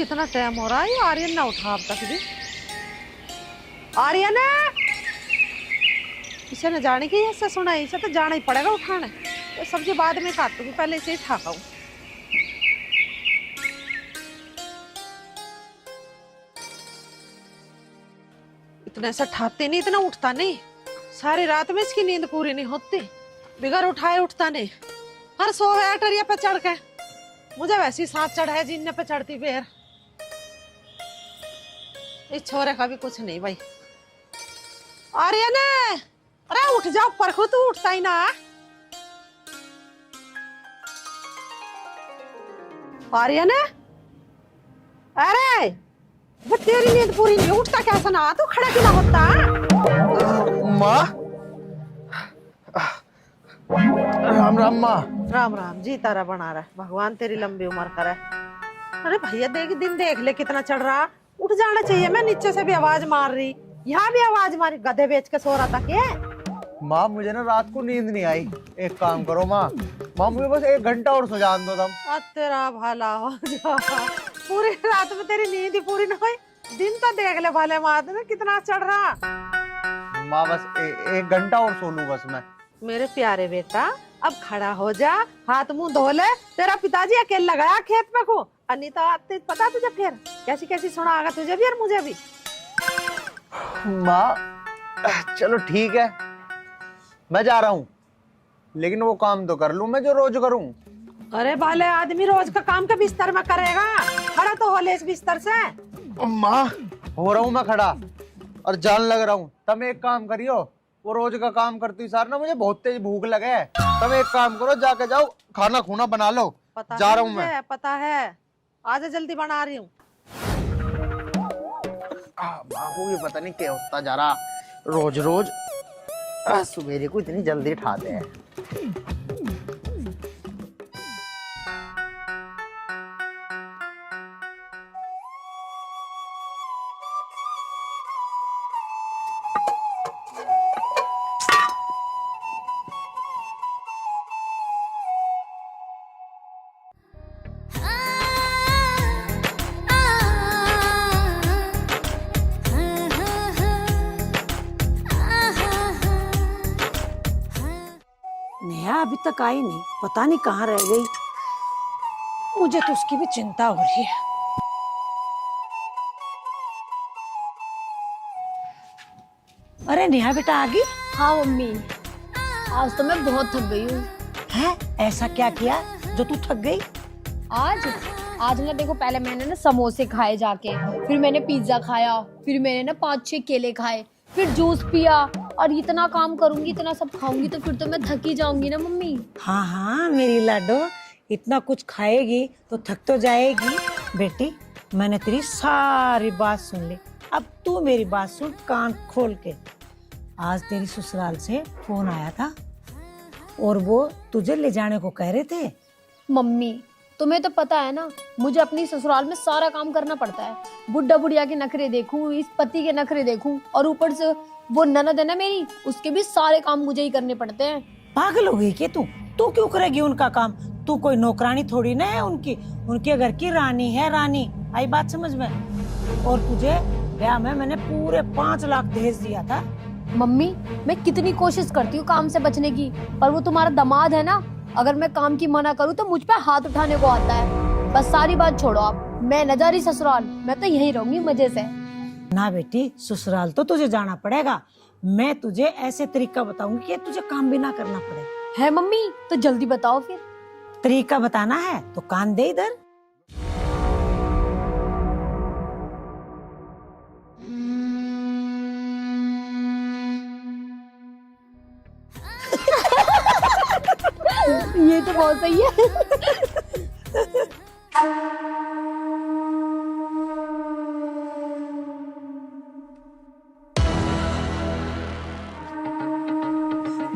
कितना टाइम हो रहा है, आर्यन ना उठा अब तक भी। आर्यन है, इसे न जाने की ऐसे सुना है, इसे तो जाना ही पड़ेगा उठाने। तो सब्जी बाद में काटूंगी, पहले इसे ही ठाका हूँ। इतने से ठाते नहीं, इतना उठता नहीं। सारी रात में इसकी नींद पूरी नहीं होती, बिगर उठाए उठता नहीं। हर सो गया टरिया पे चढ़ के। मुझे वैसी सांस चढ़ा है जीने पे चढ़ती पैर। इस छोरे का भी कुछ नहीं भाई। आर्यन, अरे उठ जाओ, परखो तू उठता ही ना। आर्यन, अरे वो तेरी नींद पूरी नहीं, उठता कैसा ना, तू खड़ा क्यों ना होता? माँ, राम राम माँ। राम राम जी, तारा बना रहा है, भगवान तेरी लंबी उम्र करे। अरे भैया देख, दिन देख ले कितना चढ़ रहा। उठ जाना चाहिए। मैं नीचे से भी आवाज मार रही, यहाँ भी आवाज मारी, गधे बेच के सो रहा था क्या? माँ मुझे ना रात को नींद नहीं आई। एक काम करो माँ, मुझे बस 1 घंटा और सो जान दो तुम। तेरा भला हो जा। पूरी रात में तेरी नींद ही पूरी ना हुई, दिन तो देख ले भले माद में कितना चढ़ रहा। माँ बस 1 घंटा और सो लूं बस मैं। मेरे प्यारे बेटा, अब खड़ा हो जा, हाथ मुंह धो ले। तेरा पिताजी अकेला गया खेत पे को, अनीता पता तुझे फिर कैसी कैसी सुनाएगा तुझे भी और मुझे भी। माँ चलो ठीक है, मैं जा रहा हूँ, लेकिन वो काम तो कर लूं मैं जो रोज करूँ। अरे भले आदमी रोज का काम के बिस्तर में करेगा, खड़ा तो हो ले इस बिस्तर से। माँ हो रहा हूँ मैं खड़ा और जान लग रहा हूँ। तुम एक काम करियो, वो रोज का काम करती सार ना मुझे बहुत तेज भूख लगे है। तुम एक काम करो, जाके जाओ खाना खूना बना लो। जा रहा हूँ मैं। पता है, आज जल्दी बना रही हूँ। माँ को भी पता नहीं क्या होता जा रहा, रोज रोज सुबेरे को इतनी जल्दी उठाते हैं। नेहा अभी तक आई नहीं, पता नहीं कहाँ रह गई। मुझे तो उसकी भी चिंता हो रही है। अरे नेहा बेटा आ गई? हाँ मम्मी, आज तो मैं बहुत थक गई हूँ। है, ऐसा क्या किया जो तू थक गई? आज ना देखो, पहले मैंने ना समोसे खाए जाके, फिर मैंने पिज्जा खाया, फिर मैंने ना 5-6 केले खाए, फिर जूस पिया, और इतना काम करूंगी, इतना सब खाऊंगी तो फिर तो मैं थक ही जाऊंगी ना मम्मी। हाँ हाँ मेरी लाडो, इतना कुछ खाएगी तो थक तो जाएगी। बेटी मैंने तेरी सारी बात सुन ली, अब तू मेरी बात सुन कान खोल के। आज तेरी ससुराल से फोन आया था और वो तुझे ले जाने को कह रहे थे। मम्मी तुम्हें तो पता है ना, मुझे अपनी ससुराल में सारा काम करना पड़ता है। बुढ़ा बुढ़िया के नखरे देखूं, इस पति के नखरे देखूं, और ऊपर से वो ननद है ना मेरी, उसके भी सारे काम मुझे ही करने पड़ते हैं। पागल हो गई क्या तू क्यों करेगी उनका काम? तू कोई नौकरानी थोड़ी ना है उनकी, उनके घर की रानी है, रानी। आई बात समझ में? और तुझे ब्याह में मैंने पूरे 5 लाख दहेज दिया था। मम्मी मैं कितनी कोशिश करती हूँ काम से बचने की, पर वो तुम्हारा दामाद है ना, अगर मैं काम की मना करूँ तो मुझ पे हाथ उठाने को आता है। बस सारी बात छोड़ो आप, मैं न जा रही ससुराल, मैं तो यहीं रहूंगी मजे से। ना बेटी, ससुराल तो तुझे जाना पड़ेगा। मैं तुझे ऐसे तरीका बताऊंगी कि तुझे काम भी ना करना पड़े। है मम्मी, तो जल्दी बताओ फिर। तरीका बताना है तो कान दे इधर। ये तो बहुत सही है।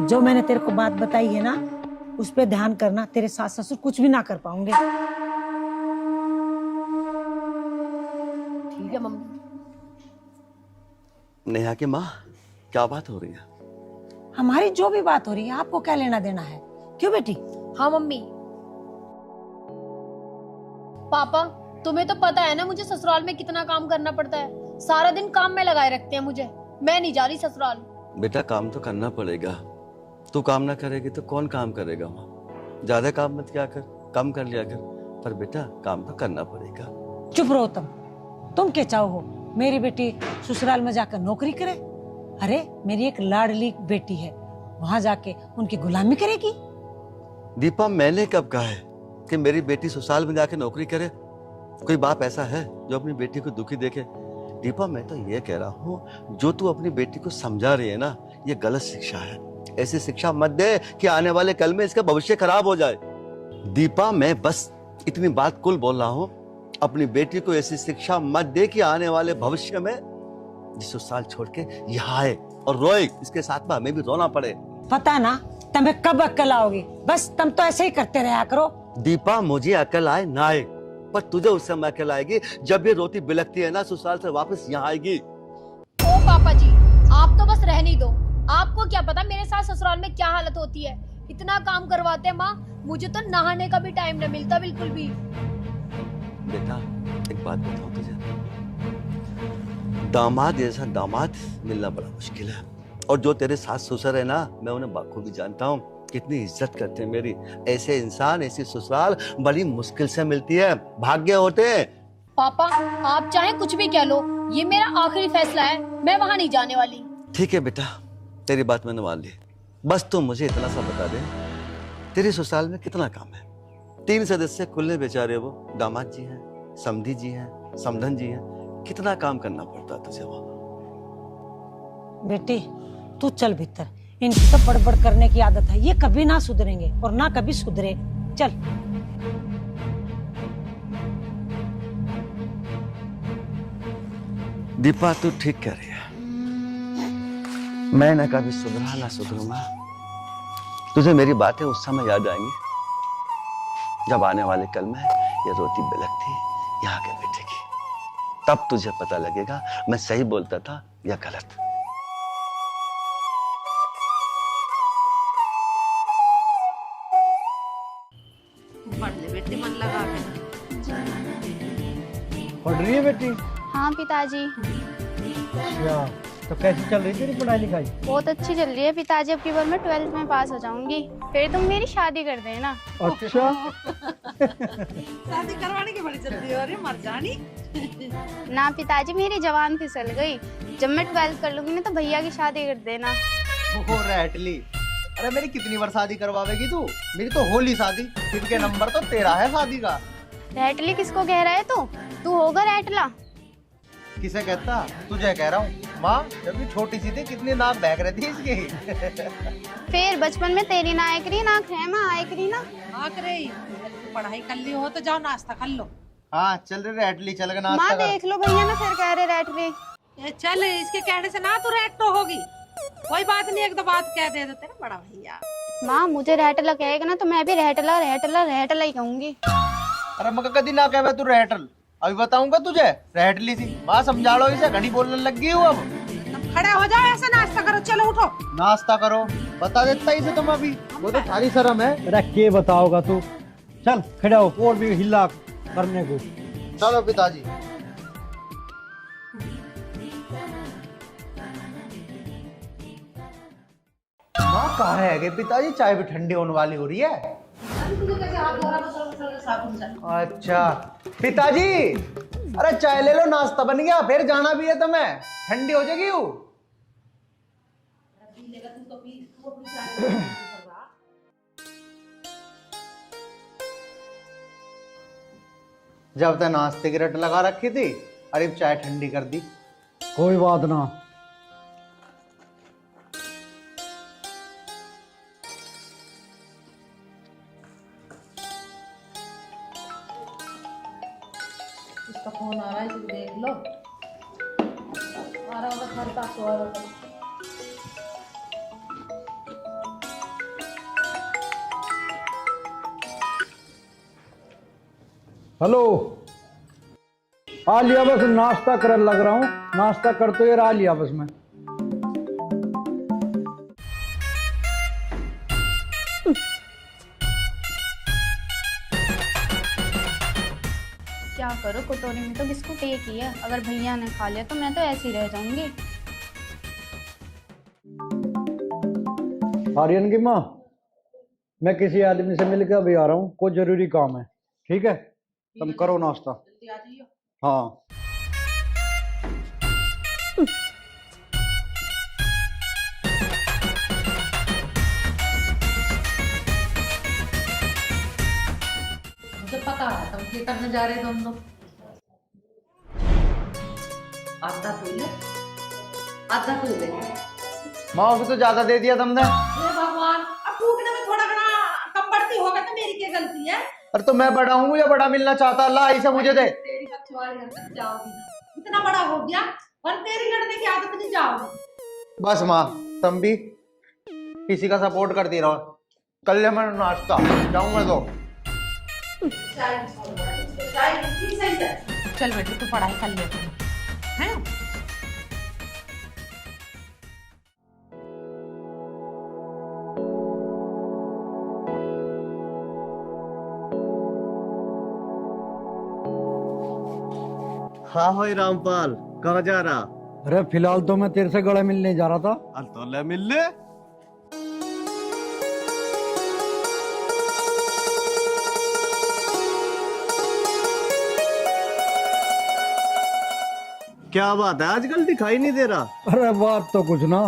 जो मैंने तेरे को बात बताई है ना, उस पे ध्यान करना। तेरे सास ससुर कुछ भी ना कर पाऊंगे। ठीक है मम्मी। नेहा की माँ, क्या बात हो रही है? हमारी जो भी बात हो रही है आपको क्या लेना देना है? क्यों बेटी? हाँ मम्मी। पापा तुम्हें तो पता है ना मुझे ससुराल में कितना काम करना पड़ता है। सारा दिन काम में लगाए रखते हैं मुझे। मैं नहीं जा रही ससुराल। बेटा काम तो करना पड़ेगा। तू काम ना करेगी तो कौन काम करेगा वहाँ? ज्यादा काम मत किया कर, कम कर लिया कर, पर बेटा काम तो करना पड़ेगा। चुप रहो तुम क्या चाहो हो? मेरी बेटी ससुराल में जाकर नौकरी करे? अरे मेरी एक लाडली बेटी है, वहां जाके उनकी गुलामी करेगी? दीपा मैंने कब कहा है कि मेरी बेटी ससुराल में जाके नौकरी करे? कोई बाप ऐसा है जो अपनी बेटी को दुखी देखे? दीपा मैं तो ये कह रहा हूँ, जो तू अपनी बेटी को समझा रही है ना, ये गलत शिक्षा है। ऐसी शिक्षा मत दे कि आने वाले कल में इसका भविष्य खराब हो जाए। दीपा मैं बस इतनी बात कुल बोल रहा हूँ, अपनी बेटी को ऐसी शिक्षा मत दे कि आने वाले भविष्य में जिस साल छोड़ के यहाँ आए और रोए, इसके साथ में हमें भी रोना पड़े। पता ना तुम्हें कब अक्ल आओगी? बस तुम तो ऐसे ही करते रहा करो। दीपा मुझे अकल आए ना आए, पर तुझे उस समय अकल आएगी जब ये रोती बिलखती है ना, ससुराल से वापस यहाँ आएगी। ओ पापा जी, आप तो बस रहने दो। आपको क्या पता मेरे साथ ससुराल में क्या हालत होती है। इतना काम करवाते हैं माँ, मुझे तो नहाने का भी टाइम नहीं मिलता बिल्कुल भी। बेटा एक बात बताऊं तुझे, दामाद जैसा दामाद मिलना बड़ा मुश्किल है। और जो तेरे सास ससुर है ना, मैं उन्हें बाखूबी जानता हूँ, कितनी इज्जत करते हैं मेरी। ऐसे इंसान, ऐसी ससुराल बड़ी मुश्किल से मिलती है, भाग्य होते हैं। पापा आप चाहे कुछ भी कह लो, ये मेरा आखिरी फैसला है, मैं वहां नहीं जाने वाली। ठीक है बेटा, तेरी बात मैंने मान ली। बस तुम मुझे इतना सा बता दे, तेरी ससुराल में कितना काम है? 3 सदस्य कुल बेचारे, वो दामाद जी हैं, समधी जी हैं, समधन जी हैं, कितना काम करना पड़ता है तुझे वहां? बेटी तू चल भीतर, इनकी तो बड़बड़ करने की आदत है, ये कभी ना सुधरेंगे और ना कभी सुधरे। चल। दीपा तू ठीक कह रही है, मैं ना कभी सुधरा ना सुधरूंगा। तुझे मेरी बातें उस समय याद आएंगी जब आने वाले कल में ये रोती बिलखती यहाँ के बैठेगी, तब तुझे पता लगेगा मैं सही बोलता था या गलत। बेटी मन लगा पढ़ रही है बेटी? हाँ पिताजी। अच्छा, तो कैसी चल रही तेरी पढ़ाई लिखाई? बहुत अच्छी चल रही है पिताजी। अब की बार मैं 12th में पास हो जाऊंगी, फिर तुम मेरी शादी कर देना। अच्छा। शादी करवाने की बड़ी जल्दी हो रही, मर जानी। ना पिताजी, मेरी जवान फिसल गई। जब मैं 12th कर लूंगी ना तो भैया की शादी कर देना। ओ रैटली, अरे मेरी कितनी बार शादी करवावेगी तू? मेरी तो होली शादी, इनके नंबर तो तेरा है शादी का। रैटली किसको कह रहा है तू? तू होगा रैटला? किसे कहता? तुझे कह रहा हूँ। माँ जब भी छोटी सी थी कितनी नाक बहक रही थी इसकी। फिर बचपन में तेरी नाक रही नाक है माँ, आयक रही ना। आक रही, पढ़ाई कर ली हो तो जाओ नाश्ता कर लो। हाँ चल रही रैटली, चल नाश्ता माँ कर। देख लो भैया ना फिर कह रहे रैटली। ये चल, इसके कहने से ना तू रेट तो होगी। कोई बात नहीं, एक दो बात कह दे देते ना बड़ा भैया। माँ मुझे रैटला कहेगा ना तो मैं भी रैटला रैटला रैटला ही कहूंगी। अरे मगर कदी ना कहे तू रैटल, अभी बताऊंगा तुझे रैटली सी। माँ समझा लो इसे, घड़ी बोलने लग गई हूँ अब। खड़े हो जाओ, ऐसा नाश्ता करो, चलो उठो। नाश्ता करो, बता देता इसे तुम अभी, वो तो थारी शर्म है। अरे के बताओगा तू? चल खड़ा हो और भी हिला करने को। चलो पिताजी। माँ कहाँ है गए पिताजी? चाय भी ठंडी होने वाली हो रही है। अच्छा पिताजी, अरे चाय ले लो, नाश्ता बन गया, फिर जाना भी है तुम्हें, ठंडी हो जाएगी वो। जब तक नाश्ते की रट लगा रखी थी, अरे चाय ठंडी कर दी। कोई बात ना। इसका फोन आ रहा है, इसे देख लो। आ रहा होगा घर पास, आ रहा होगा। हेलो, आ लिया बस, नाश्ता कर लग रहा हूँ। नाश्ता कर तो यार आ लिया बस मैं। क्या क्या करो, कटोरी में तो बिस्कुट एक ही है, अगर भैया ने खा लिया तो मैं तो ऐसे ही रह जाऊंगी। आर्यन की माँ, मैं किसी आदमी से मिलकर अभी आ रहा हूँ, कोई जरूरी काम है। ठीक है, तुम करो नाश्ता। हाँ। मुझे पता है तुम क्या करने जा रहे तुम लोग। आधा पी ले, आधा पी ले। माँ उसे तो ज्यादा दे दिया तुमने। हे भगवान, अब फूकने में थोड़ा घना कम बढ़ती होगा तो मेरी क्या गलती है? अरे तो मैं बड़ा हूँ या बड़ा मिलना चाहता, अल्लाह ऐसे मुझे दे। तेरी बच्चों वाली घर तक जाओगी ना, इतना बड़ा हो गया और तेरी लड़ने की आदत नहीं जाओगी। बस माँ, तुम भी किसी का सपोर्ट करती रहो। कल ले मैं नाश्ता जाऊंगा तो। चल बेटी तू पढ़ाई कर ले हैं। हाँ भाई रामपाल, कहाँ जा रहा? अरे फिलहाल तो मैं तेरे से गले मिलने जा रहा था। अरे तो ले मिल ले। क्या बात है, आजकल दिखाई नहीं दे रहा? अरे बात तो कुछ ना,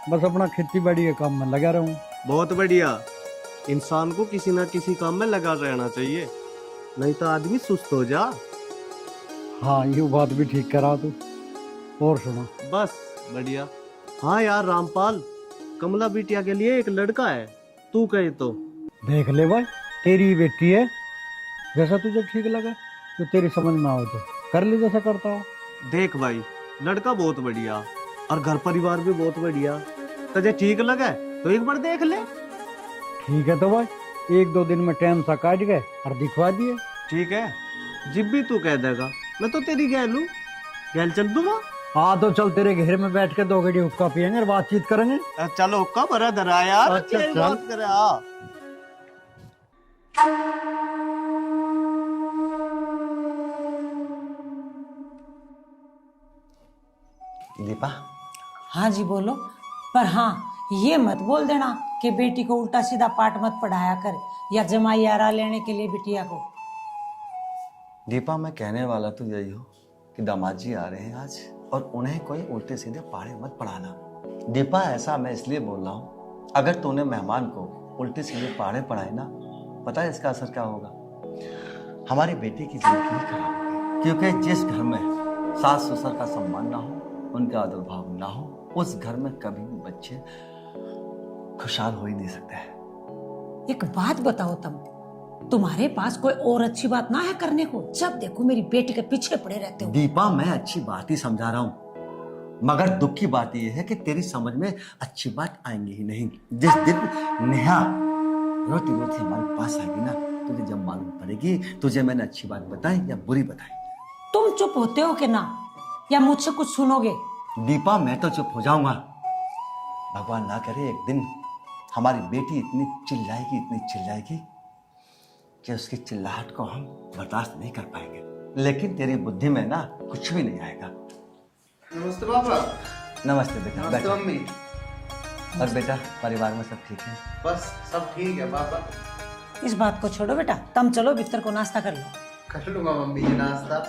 बस अपना खेती बाड़ी के काम में लगा रहूं। बहुत बढ़िया। इंसान को किसी ना किसी काम में लगा रहना चाहिए, नहीं तो आदमी सुस्त हो जा। हाँ, ये बात भी ठीक करा तू। और सुना। बस बढ़िया। हाँ यार रामपाल, कमला बिटिया के लिए एक लड़का है, तू कहे तो। देख ले भाई, तेरी ही बेटी है, जैसा तुझे ठीक लगा, तो तेरी समझ में आओ तो कर ले जैसा करता हो। देख भाई, लड़का बहुत बढ़िया और घर परिवार भी बहुत बढ़िया, तुझे ठीक लगा तो एक बार देख ले। ठीक है तो भाई, 1-2 दिन में टाइम सा काट गए और दिखवा दिए। ठीक है, जब भी तू कह देगा मैं तो तेरी गैल हूँ, गैल चल दूंगा। हाँ तो चल, तेरे घेर में बैठ के 2 घड़ी हुक्का पियेंगे और बातचीत करेंगे। चलो हुक्का भरा धरा यार। अच्छा, यही चल। बात करे। हाँ दीपा, हाँ जी बोलो। पर हाँ, ये मत बोल देना कि बेटी को उल्टा सीधा पाठ मत पढ़ाया कर, या जमाई आरा लेने के लिए बिटिया को। दीपा, मैं कहने वाला तो यही हो कि दामाद जी आ रहे हैं आज, और उन्हें कोई उल्टे सीधे पाड़े मत पढ़ाना। दीपा, ऐसा मैं इसलिए बोल रहा हूँ, अगर तूने मेहमान को उल्टे सीधे पाड़े पढ़ाए ना, पता है इसका असर क्या होगा? हमारी बेटी की जिंदगी खराब होगी, क्योंकि जिस घर में सास ससुर का सम्मान ना हो, उनका आदरभाव ना हो, उस घर में कभी भी बच्चे खुशहाल हो ही नहीं सकते हैं। एक बात बताओ, तुम्हारे पास कोई और अच्छी बात ना है करने को? जब देखो मेरी बेटी के पीछे पड़े रहते हो। दीपा, मैं अच्छी बात ही समझा रहा हूँ, मगर दुख की बात यह है कि तेरी समझ में अच्छी बात आएंगी ही नहीं। जिस दिन नेहा रोती रोती हमारे पास आएगी ना, तुझे जब मालूम पड़ेगी तुझे मैंने अच्छी बात बताई या बुरी बताई। तुम चुप होते हो कि ना, या मुझसे कुछ सुनोगे? दीपा, मैं तो चुप हो जाऊंगा। भगवान ना करे एक दिन हमारी बेटी इतनी चिल्लाएगी कि उसकी चिल्लाहट को हम बर्दाश्त नहीं कर पाएंगे। लेकिन तेरी बुद्धि में ना कुछ भी नहीं आएगा। नमस्ते पापा। नमस्ते बेटा। नमस्ते बैठो। मम्मी। और बेटा, परिवार में सब ठीक है? बस सब ठीक है पापा। इस बात को छोड़ो बेटा, तुम चलो भीतर को नाश्ता कर लो। कर लूंगा मम्मी जी नाश्ता।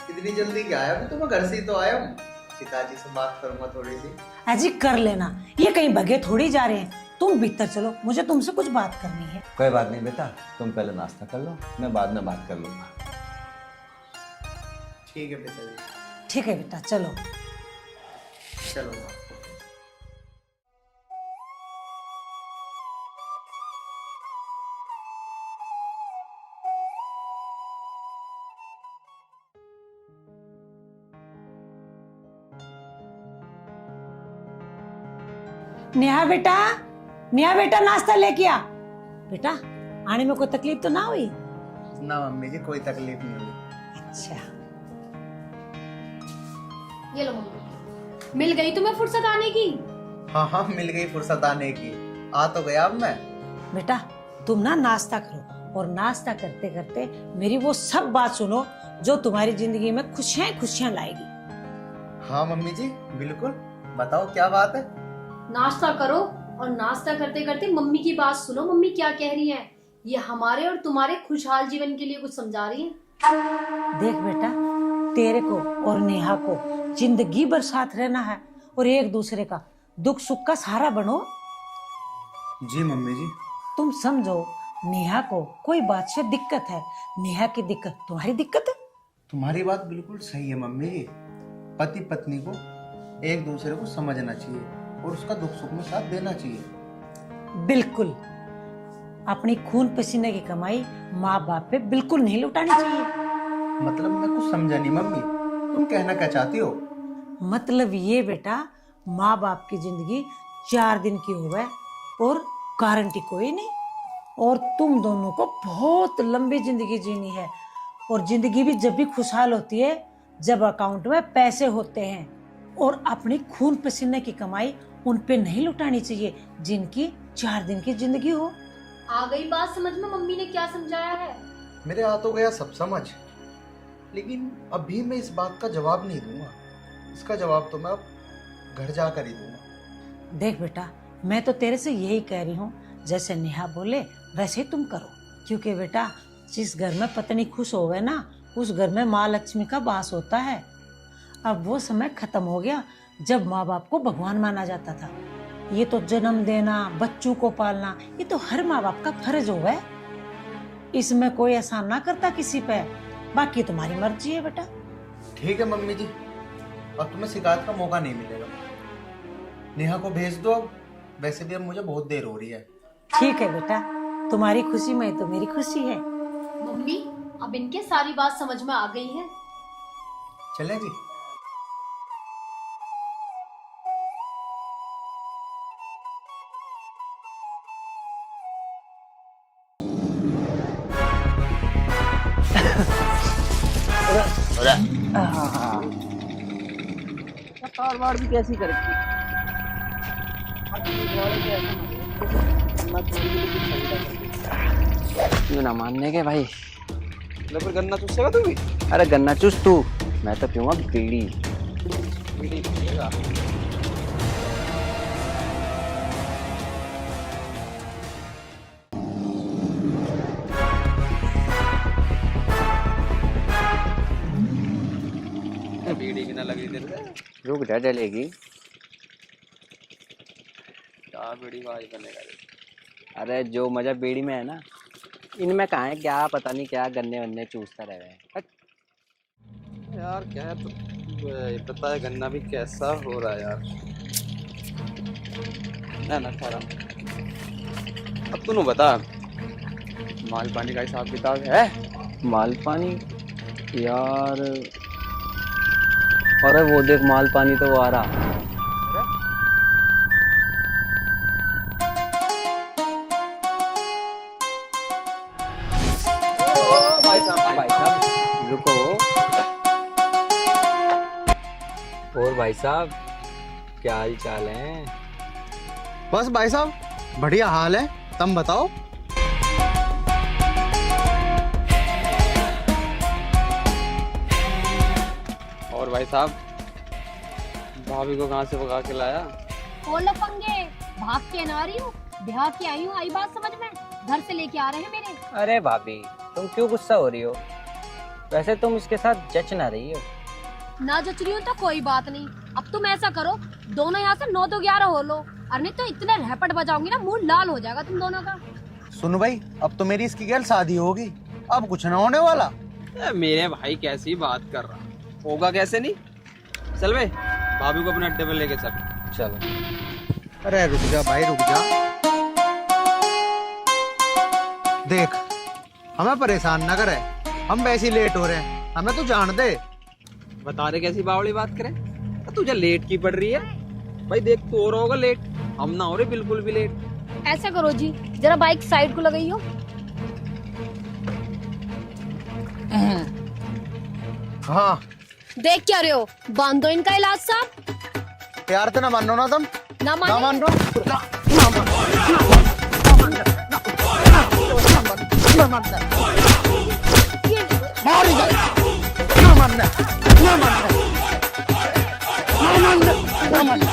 इतनी जल्दी क्या है, अभी तो मैं घर से ही तो आया हूँ। पिताजी से बात करूंगा थोड़ी सी। अजी कर लेना, ये कहीं भगे थोड़ी जा रहे हैं। तुम भीतर चलो, मुझे तुमसे कुछ बात करनी है। कोई बात नहीं बेटा, तुम पहले नाश्ता कर लो, मैं बाद में बात कर लूंगा। ठीक है पिताजी। ठीक है बेटा, चलो। चलो। नेहा बेटा नाश्ता लेके आ। बेटा, आने में कोई तकलीफ तो ना हुई? ना मम्मी जी, कोई तकलीफ नहीं हुई। अच्छा, ये लो मम्मी, मिल गई तुम्हें फुर्सत आने की? हाँ, मिल गई फुर्सत आने की। आ तो गया अब मैं। बेटा तुम ना नाश्ता करो, और नाश्ता करते करते मेरी वो सब बात सुनो जो तुम्हारी जिंदगी में खुशियां खुशियां लाएगी। हाँ मम्मी जी बिल्कुल, बताओ क्या बात है। नाश्ता करो और नाश्ता करते करते मम्मी की बात सुनो, मम्मी क्या कह रही है। ये हमारे और तुम्हारे खुशहाल जीवन के लिए कुछ समझा रही है। देख बेटा, तेरे को और नेहा को जिंदगी भर साथ रहना है और एक दूसरे का दुख सुख का सहारा बनो। जी मम्मी जी। तुम समझो, नेहा को कोई बात से दिक्कत है, नेहा की दिक्कत तुम्हारी दिक्कत है। तुम्हारी बात बिल्कुल सही है मम्मी जी। पति पत्नी को एक दूसरे को समझना चाहिए और उसका दुख सुख में साथ देना चाहिए। बिल्कुल। अपनी खून पसीने की कमाई माँ बाप पे बिल्कुल नहीं लुटानी चाहिए। मतलब मैं कुछ समझा नहीं मम्मी, तुम कहना क्या चाहती हो। मतलब ये बेटा, माँ बाप की जिंदगी 4 दिन की होवे और गारंटी कोई नहीं, और तुम दोनों को बहुत लंबी जिंदगी जीनी है। और जिंदगी भी जब भी खुशहाल होती है जब अकाउंट में पैसे होते हैं, और अपनी खून पसीने की कमाई उन पे नहीं लुटानी चाहिए जिनकी 4 दिन की जिंदगी हो। आ गई बात समझ में मम्मी ने क्या समझाया है। मेरे आ तो गया सब समझ, लेकिन अभी मैं इस बात का जवाब नहीं दूंगा। इसका जवाब तो मैं अब घर जाकर ही दूंगा। देख बेटा, मैं तो तेरे से यही कह रही हूँ, जैसे नेहा बोले वैसे तुम करो। क्योंकि बेटा, जिस घर में पत्नी खुश होवे ना, उस घर में माँ लक्ष्मी का वास होता है। अब वो समय खत्म हो गया जब माँ बाप को भगवान माना जाता था। ये तो जन्म देना, बच्चों को पालना, ये तो हर माँ बाप का फर्ज होगा। इसमें कोई एहसान ना करता किसी पे। बाकी तुम्हारी मर्जी है बेटा। ठीक है मम्मी जी, अब तुम्हें शिकायत का मौका नहीं मिलेगा। नेहा को भेज दो अब, वैसे भी अब मुझे बहुत देर हो रही है। ठीक है बेटा, तुम्हारी खुशी में तो मेरी खुशी है। मम्मी अब इनके सारी बात समझ में आ गई है। चले जी। कारवाड़ भी कैसी कर रखी क्यों ना मानने के भाई। फिर गन्ना चूसेगा तू भी? अरे गन्ना चूस तू, मैं तो पीऊंगा बीड़ी। बीड़ी पिएगा? बीड़ी की ना लगी तेरे से? रुक जा, जलेगी। क्या बीड़ी का आज बनेगा? अरे जो मजा बीड़ी में है ना, इनमें कहाँ है। क्या पता नहीं क्या गन्ने वन्ने चूसता रह रहे। यार क्या है तो पता है गन्ना भी कैसा हो रहा है यार। ना खा रहा। अब तू बता, माल पानी का हिसाब किताब है? माल पानी यार, अरे वो देख माल पानी तो वो आ रहा। भाई साहब रुको। और भाई साहब क्या हाल चाल है? बस भाई साहब बढ़िया हाल है, तुम बताओ। और भाई साहब भाभी को कहाँ से भगा के लाया? बोलो पंगे, भाग के ना रही हूँ, ब्याह के आई हूँ। आई बात समझ में? घर से लेके आ रहे हैं मेरे। अरे भाभी तुम क्यों गुस्सा हो रही हो? वैसे तुम इसके साथ जच ना रही हो। ना जच रही हूँ तो कोई बात नहीं। अब तुम ऐसा करो, दोनों यहाँ से 9 तो 11 हो लो, और नहीं तो इतने रैपट बजाऊंगी ना, मुंह लाल हो जाएगा तुम दोनों का। सुन भाई, अब तो मेरी इसकी गैल शादी होगी, अब कुछ ना होने वाला। मेरे भाई कैसी बात कर रहा, होगा कैसे नहीं। चल भाई, भाभी को अपने अड्डे पर लेके चल। चलो। अरे रुक जा भाई, रुक जा। देख, हमें परेशान ना करे, हम वैसे ही लेट हो रहे हैं, हमें तो जान दे। बता रहे कैसी बावड़ी बात करे। तुझे लेट की पड़ रही है भाई? देख तू हो रहा होगा लेट, हम ना हो रहे बिल्कुल भी लेट। ऐसा करो जी, जरा बाइक साइड को लगाइयो। हाँ देख क्या रहे हो, बांध दो इनका इलाज साहब। प्यार तो ना मानो ना तुम, ना ना मानो मान लो ये- मानना ना मानना ना मानना ना मानना।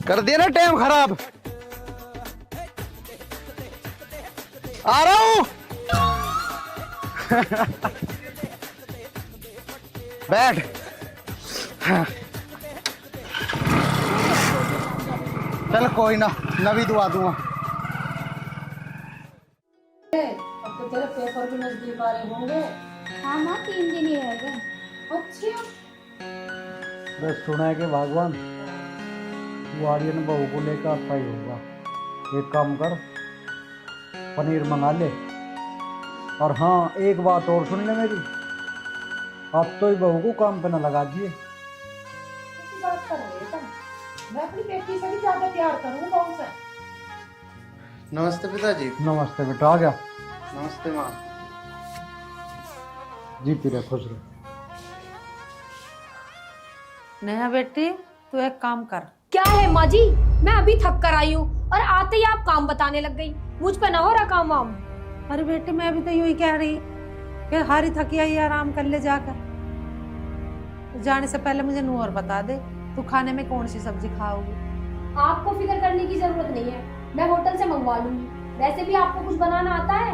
कर दिया ना टाइम खराब। आ रहा हूं। बैठ। चल कोई ना, नवी दुआ दूंगा। अब तो तेरे पेपर भी नजदीक आ रहे होंगे। हाँ माँ 3 दिन ही रह गए। अच्छा बस सुना है कि भगवान वो आर्यन बहू को लेकर आता ही होगा। एक काम कर, पनीर मंगा ले। और हाँ, एक बात और सुन ले मेरी, आप तो ही बहू को काम पे न लगा दिए। कैसी बात कर रहे हो? मैं अपनी बेटी से भी ज्यादा प्यार करूँ बहू से। नमस्ते पिताजी। नमस्ते बेटा, आ गया। नमस्ते माँ। जीती रहे, खुश रहे। नेहा बेटी तू एक काम कर। क्या है माँ जी, मैं अभी थक कर आई हूँ और आते ही आप काम बताने लग गई। मुझ पे ना हो रहा काम वाम। अरे बेटी मैं भी तो यूं ही कह रही कि हारी थकी आई आराम कर ले जाकर। जाने से पहले मुझे नूर बता दे तू खाने में कौन सी सब्जी खाओगी। आपको फिक्र करने की जरूरत नहीं है, मैं होटल से मंगवा लूंगी। वैसे भी आपको कुछ बनाना आता है?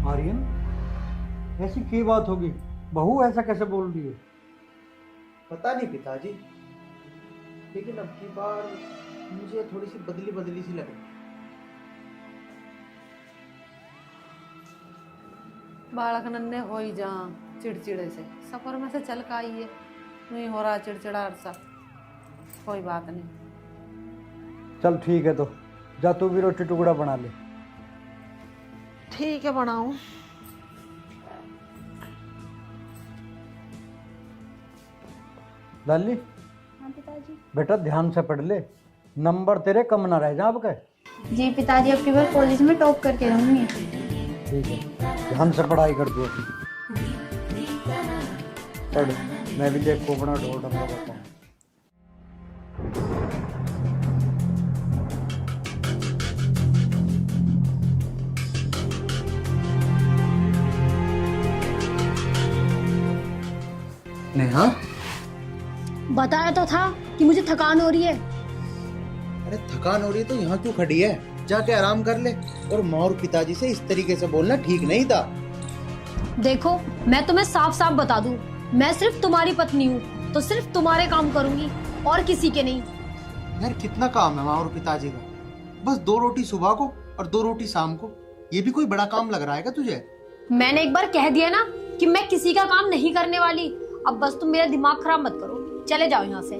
आर्यन, ऐसी क्या बात होगी? बहू ऐसा कैसे बोल रही है? पता नहीं पिताजी, लेकिन अब की बार मुझे थोड़ी सी बदली बदली सी लगी। बालक नन्हे हो ही जा चिड़चिड़े से, सफर में से चल का आई है, नहीं हो रहा चिड़चिड़ा सा। कोई बात नहीं। चल ठीक है, तो जा तू भी रोटी टुकड़ा बना ले। ठीक है बनाऊं। लाली हाँ पिताजी। बेटा ध्यान से पढ़ ले, नंबर तेरे कम ना रह जा आपके। जी पिताजी, अब की बार कॉलेज में टॉप करके रहूंगी। ठीक है, ध्यान से पढ़ाई कर दो। पढ़, मैं भी देख को अपना ढोल डंगा बताऊँ। नेहा, बताया तो था कि मुझे थकान हो रही है। अरे थकान हो रही है तो यहाँ क्यों खड़ी है? जाके आराम कर ले। और माँ और पिताजी से इस तरीके से बोलना ठीक नहीं था। देखो मैं तुम्हें साफ साफ बता दूं, मैं सिर्फ तुम्हारी पत्नी हूँ, तो सिर्फ तुम्हारे काम करूंगी और किसी के नहीं। यार कितना काम है माँ और पिताजी का? बस 2 रोटी सुबह को और 2 रोटी शाम को। ये भी कोई बड़ा काम लग रहा है क्या तुझे? मैंने एक बार कह दिया ना कि मैं किसी का काम नहीं करने वाली। अब बस तुम मेरा दिमाग खराब मत करो, चले जाओ यहाँ से।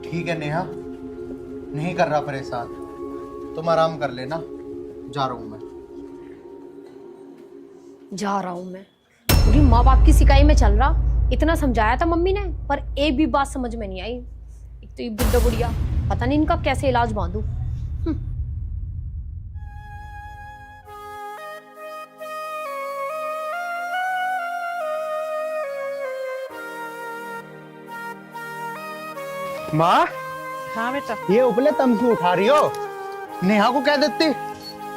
ठीक है नेहा, नहीं कर रहा परेशान, तुम आराम कर लेना। जा रहा हूँ मैं। जा रहा हूँ मैं? पूरी माँ बाप की सिकाई में चल रहा। इतना समझाया था मम्मी ने, पर एक भी बात समझ में नहीं आई। एक तो ये बुड्ढा बुढ़िया, पता नहीं इनका कैसे इलाज बांधू। माँ, हाँ बेटा। ये उपले तम क्यों उठा रही हो? नेहा को कह देती,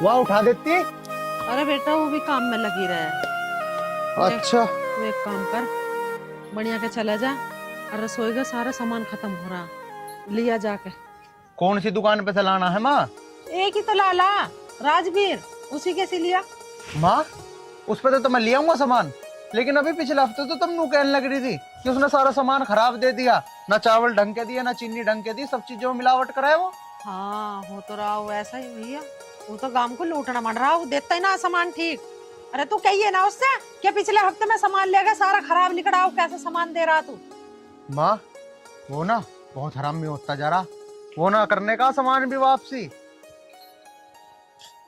वहाँ उठा देती। अरे बेटा वो भी काम में लगी रहे। अच्छा तू एक काम कर, बढ़िया के चला जा और रसोई का सारा सामान खत्म हो रहा, लिया जाके। कौन सी दुकान पे से लाना है माँ? एक ही तो लाला, राजवीर, उसी के से लिया। माँ उस पे तो मैं ले आऊंगा सामान, लेकिन अभी पिछले हफ्ते तो तुम नू कहने लग रही थी कि उसने सारा सामान खराब दे दिया। ना चावल ढंग के दिया, ना चीनी ढंग के दी, सब चीजों में मिलावट कराए वो। हाँ हो तो रहा हो ऐसा ही भैया, वो तो गांव को लूटना मर रहा, वो देता ही ना सामान ठीक। अरे तू कहिए ना उससे कि पिछले हफ्ते में सामान लेगा सारा खराब निकला, कैसे सामान दे रहा तू? माँ वो ना बहुत हरामी होता जा रहा। वो ना करने का सामान भी वापसी।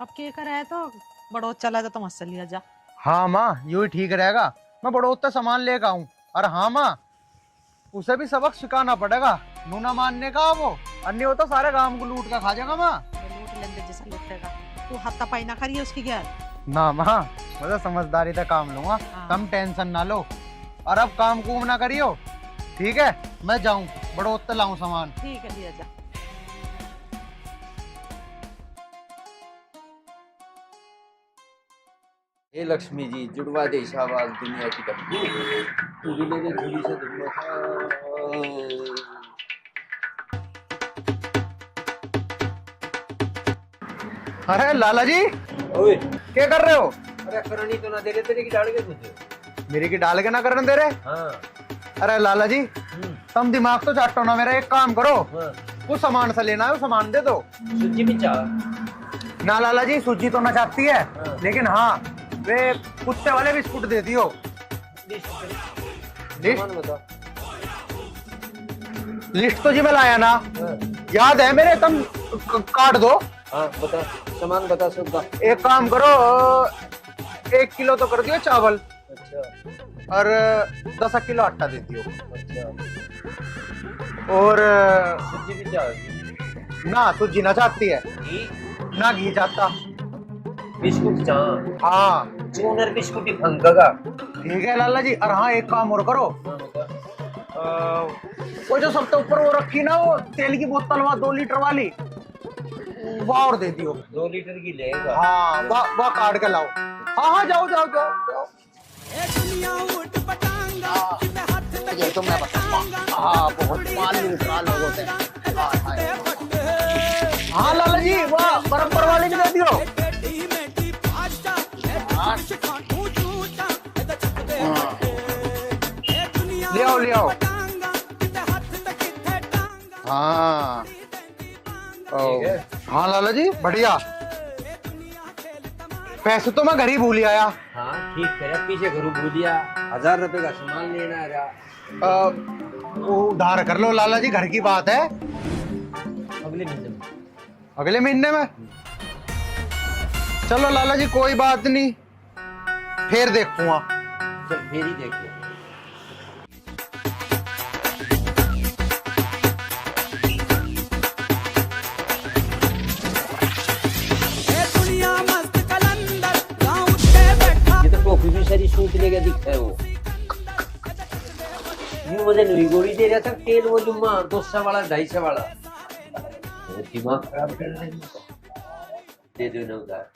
अब क्या करे है तो बड़ोत चला जा तो मत लिया जा। हाँ माँ, यू ही ठीक रहेगा। मैं बड़ोत सामान लेकर आऊं। और हाँ माँ, उसे भी सबक सिखाना पड़ेगा। नूना मानने का वो, अन्य होता सारे गांव को लूट कर खा जाएगा माँ। लूट लेंदे जैसा लूटेगा। तू हाथापाई ना करिए उसकी क्या। ना माँ, मतलब समझदारी से काम लूंगा। हाँ। तुम टेंशन ना लो। और अब काम कूम ना करियो, ठीक है? मैं जाऊं, बड़ोत लाऊं सामान। ठीक है, लिया जा। हे लक्ष्मी जी, जुड़वा दे शाबाश दुनिया की डब्बू। तू भी ले ले झोली से दुनिया अरे लाला जी, ओए, क्या कर रहे हो? अरे करनी तो ना दे रहे तेरे की डाल के तुझे। मेरी की डाल के ना करने दे रहे? हाँ। अरे लाला जी, तुम दिमाग तो चाटो ना मेरा। एक काम करो, हाँ। वो सामान से लेना है, वो सामान दे दो। सूजी भी चाह। ना लाला जी, सूजी तो ना चाहती है। हाँ। लेकिन हाँ, वे कुत्ते वाले बिस्कुट दे दियो। लिस्ट बता। लिस्ट तो जी मैं लाया ना, हाँ। याद है मेरे। तुम काट दो। हाँ बता, सामान बता सब का। एक काम करो, 1 किलो तो कर दियो चावल। अच्छा। और 10 किलो आटा दे दियो। अच्छा। और सूजी भी चाह। ना सूजी ना चाहती है, घी ना घी चाहता। बिस्कुट चाह। हाँ चूनर बिस्कुट ही खंगा। ठीक है लाला जी। और हाँ, एक काम और करो, हाँ बता। वो जो सबसे ऊपर वो रखी ना, वो तेल की बोतल, वहाँ 2 लीटर वाली, वो और दे दियो। 2 लीटर की लेगा। हाँ, वह काट के लाओ। हाँ हाँ, जाओ जाओ जाओ जाओ। ये तो मैं बताऊंगा। हाँ, बहुत माल लूट रहा लोगों से। हाँ लाला जी, वाह, बराबर वाली भी दे दियो। ले आओ ले आओ। हाँ हाँ लाला जी, बढ़िया। पैसे तो मैं घर ही भूल आया। हाँ ठीक है, पीछे घरों भूलिया। 1000 रुपए का सामान लेना है। वो उधार कर लो लाला जी, घर की बात है। अगले महीने में। अगले महीने में? चलो लाला जी, कोई बात नहीं, फिर देखूंगा। चल फिर ही देखो। ये तो टोपी भी सारी सूट लेके दिखता है वो। ये मुझे नई गोली दे रहा था तेल, वो जुम्मा 200 वाला 250 वाला। तो दिमाग खराब कर रहे हैं। दे दो ना उधार।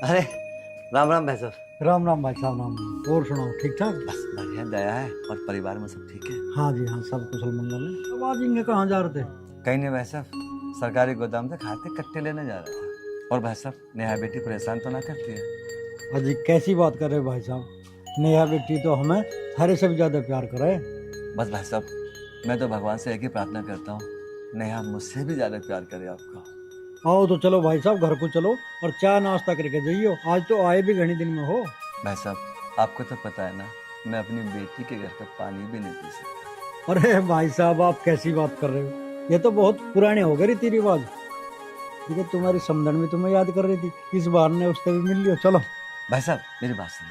अरे राम राम भाई साहब। राम राम भाई साहब, राम राम। और सुनाओ, ठीक ठाक? बस बढ़िया, दया है। और परिवार में सब ठीक है? हाँ जी हाँ, सब कुशल मंगल है। अब आज इनके कहाँ जा रहे थे? कहीं नहीं भाई साहब, सरकारी गोदाम से खाते कट्टे लेने जा रहा था। और भाई साहब, नेहा बेटी परेशान तो ना करती है? अजी कैसी बात कर रहे हो भाई साहब? नेहा बेटी तो हमें सारे से भी ज्यादा प्यार करे। बस भाई साहब, मैं तो भगवान से एक ही प्रार्थना करता हूँ, नेहा मुझसे भी ज्यादा प्यार करे आपको। आओ तो चलो भाई साहब, घर को चलो और चाय नाश्ता करके जाइयो। आज तो आए भी घनी दिन में हो। भाई साहब, आपको तो पता है ना, मैं अपनी बेटी के घर का पानी भी नहीं पी सकता। अरे भाई साहब, आप कैसी बात कर रहे हो? ये तो बहुत पुराने हो गए रीति रिवाज। ठीक है, तुम्हारी समझन भी तुम्हें याद कर रही थी, इस बार ने उससे भी मिल लियो। चलो भाई साहब, मेरी बात सुनो।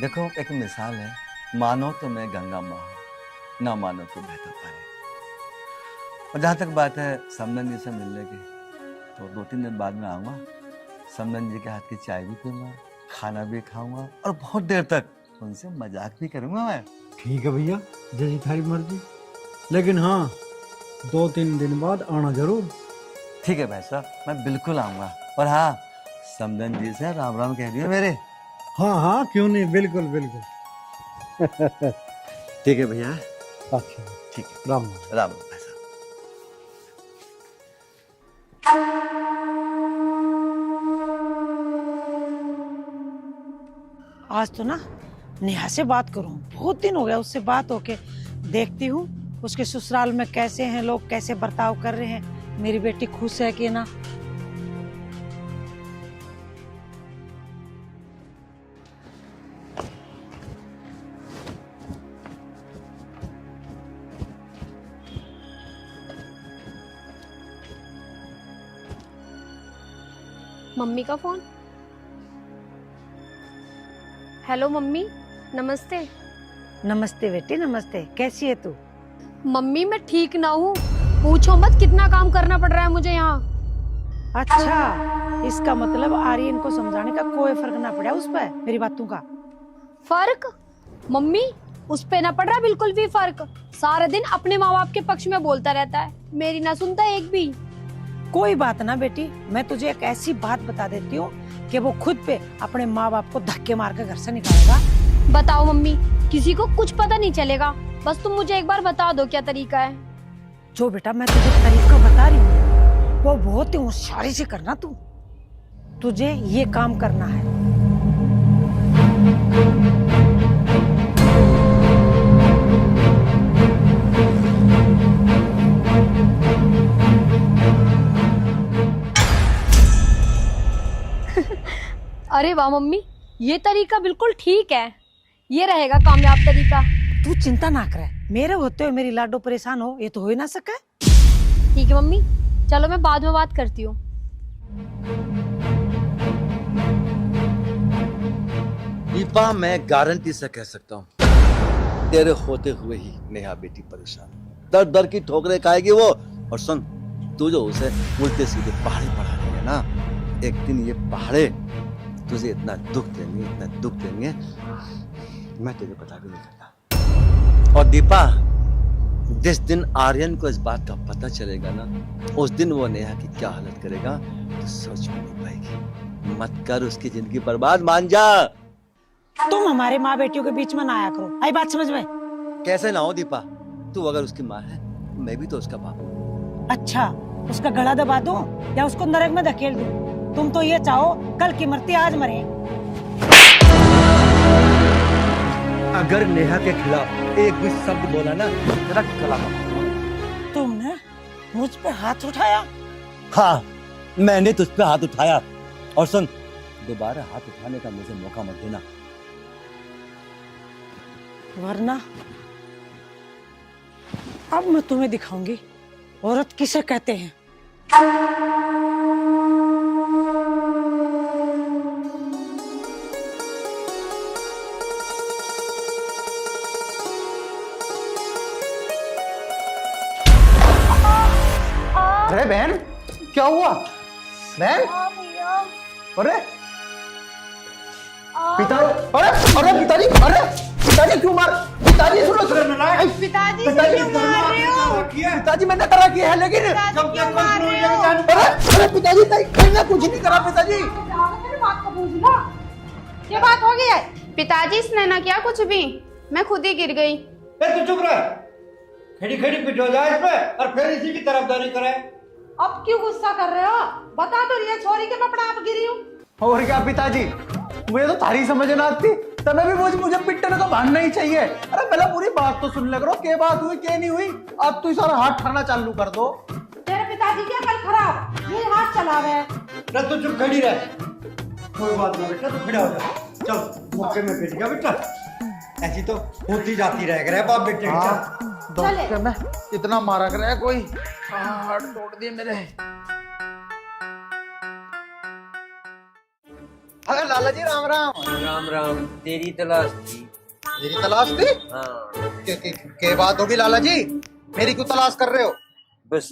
देखो, एक मिसाल है, मानो तो मैं गंगा माँ हूँ, ना मानो तो बहता पानी। और जहाँ तक बात है समदन जी से मिलने की, तो 2-3 दिन बाद में आऊँगा। समदन जी के हाथ की चाय भी पीऊँगा, खाना भी खाऊंगा, और बहुत देर तक उनसे मजाक भी करूँगा मैं। ठीक है भैया, जैसी थारी मर्जी। लेकिन हाँ, 2-3 दिन बाद आना जरूर। ठीक है भाई साहब, मैं बिल्कुल आऊँगा। और हाँ, समदन जी से राम राम कह दियो मेरे। हाँ हाँ, क्यों नहीं, बिल्कुल बिल्कुल। ठीक है भैया। अच्छा ठीक है, राम राम। राम राम भाई साहब। आज तो ना नेहा से बात करूं, बहुत दिन हो गया उससे बात होके। देखती हूँ उसके ससुराल में कैसे हैं लोग, कैसे बर्ताव कर रहे हैं, मेरी बेटी खुश है कि ना। मम्मी का फोन। हेलो मम्मी, नमस्ते। नमस्ते बेटी, नमस्ते। कैसी है तू? मम्मी मैं ठीक ना हूँ, पूछो मत कितना काम करना पड़ रहा है मुझे यहाँ। अच्छा, इसका मतलब आर्यन को समझाने का कोई फर्क ना पड़ा उस पर मेरी बातों का? फर्क? मम्मी उस पे ना पड़ रहा बिल्कुल भी फर्क। सारा दिन अपने माँ बाप के पक्ष में बोलता रहता है, मेरी ना सुनता एक भी। कोई बात ना बेटी, मैं तुझे एक ऐसी बात बता देती हूँ कि वो खुद पे अपने माँ बाप को धक्के मार कर घर से निकालेगा। बताओ मम्मी, किसी को कुछ पता नहीं चलेगा, बस तुम मुझे एक बार बता दो क्या तरीका है। जो बेटा मैं तुझे तरीका बता रही हूँ वो बहुत ही होशियारी से करना। तुझे ये काम करना है। अरे वाह मम्मी, ये तरीका बिल्कुल ठीक है, ये रहेगा कामयाब तरीका। तू चिंता ना करे, मेरे होते हुए मेरी लाडो परेशान हो, ये तो हो ही ना सके। ठीक है मम्मी, चलो मैं बाद में बात करती हूँ। दीपा, मैं गारंटी से कह सकता हूँ तेरे होते हुए ही नेहा बेटी परेशान, दर दर की ठोकरें खाएगी वो। और सुन, तू जो उसे उल्टे सीधे पहाड़े पढ़ा रही है ना, एक दिन ये पहाड़े तुझे इतना दुख देंगे, इतना दुख देंगे, मैं तुझे पता भी नहीं करता। और दीपा, जिस दिन आर्यन को इस बात का पता चलेगा ना, उस दिन वो नेहा की क्या हालत करेगा तो सोच भी नहीं पाएगी। मत कर उसकी जिंदगी बर्बाद, मान जा। तुम हमारे माँ बेटियों के बीच में ना आया करो, आई बात समझ में? कैसे ना हो दीपा, तू अगर उसकी माँ है, मैं भी तो उसका बाप हूँ। अच्छा, उसका गला दबा दूं या उसको नरक में धकेल दूं? तुम तो ये चाहो कल की मरती आज मरे। अगर नेहा के खिलाफ एक भी शब्द बोला ना, तेरा गला काट। तुमने मुझ पे हाथ उठाया? हाँ, मैंने तुझ पे हाथ उठाया। और सुन, दोबारा हाथ उठाने का मुझे मौका मत देना, वरना अब मैं तुम्हें दिखाऊंगी औरत किसे कहते हैं। अरे बहन, क्या हुआ बहन? अरे पिता, अरे अरे पिताजी, अरे पिताजी क्यों मार? पिताजी सुनो, पिताजी क्यों मार रहे हो? पिताजी मैंने करा किया है, लेकिन अरे पिताजी मैंने कुछ नहीं करा। पिताजी बात को पूछ लो, ये बात हो गई है। पिताजी इसने ना किया कुछ भी, मैं खुद ही गिर गई। तू चुप रह, खड़ी खड़ी पिट हो जाए इस पे और फिर इसी की तरफदारी करे। अब क्यों गुस्सा कर रहे हो? बता तो रही है छोरी के मैं आप गिरी हूँ। और क्या पिताजी, मुझे तो थारी समझ ना आती, तब भी मुझे पिटने को भागना ही चाहिए। अरे पहले पूरी बात तो सुन ले करो, क्या बात हुई क्या नहीं हुई। अब तू सारा हाथ ठाना चालू कर दो। तेरे पिताजी क्या कल खराब, ये हाथ चला रहे हैं। तू चुप खड़ी रह, कोई बात ना बेटा, तू खड़ा हो जा। चल, मौके में बैठ गया बेटा, ऐसी तो होती जाती रह गया बाप बेटे के। में इतना मारा कर कोई, हाथ तोड़ दिए मेरे। अरे लाला जी, राम राम। राम राम, तेरी तलाश थी। मेरी तलाश थी? हाँ, के बात होगी लाला जी, मेरी क्यों तलाश कर रहे हो? बस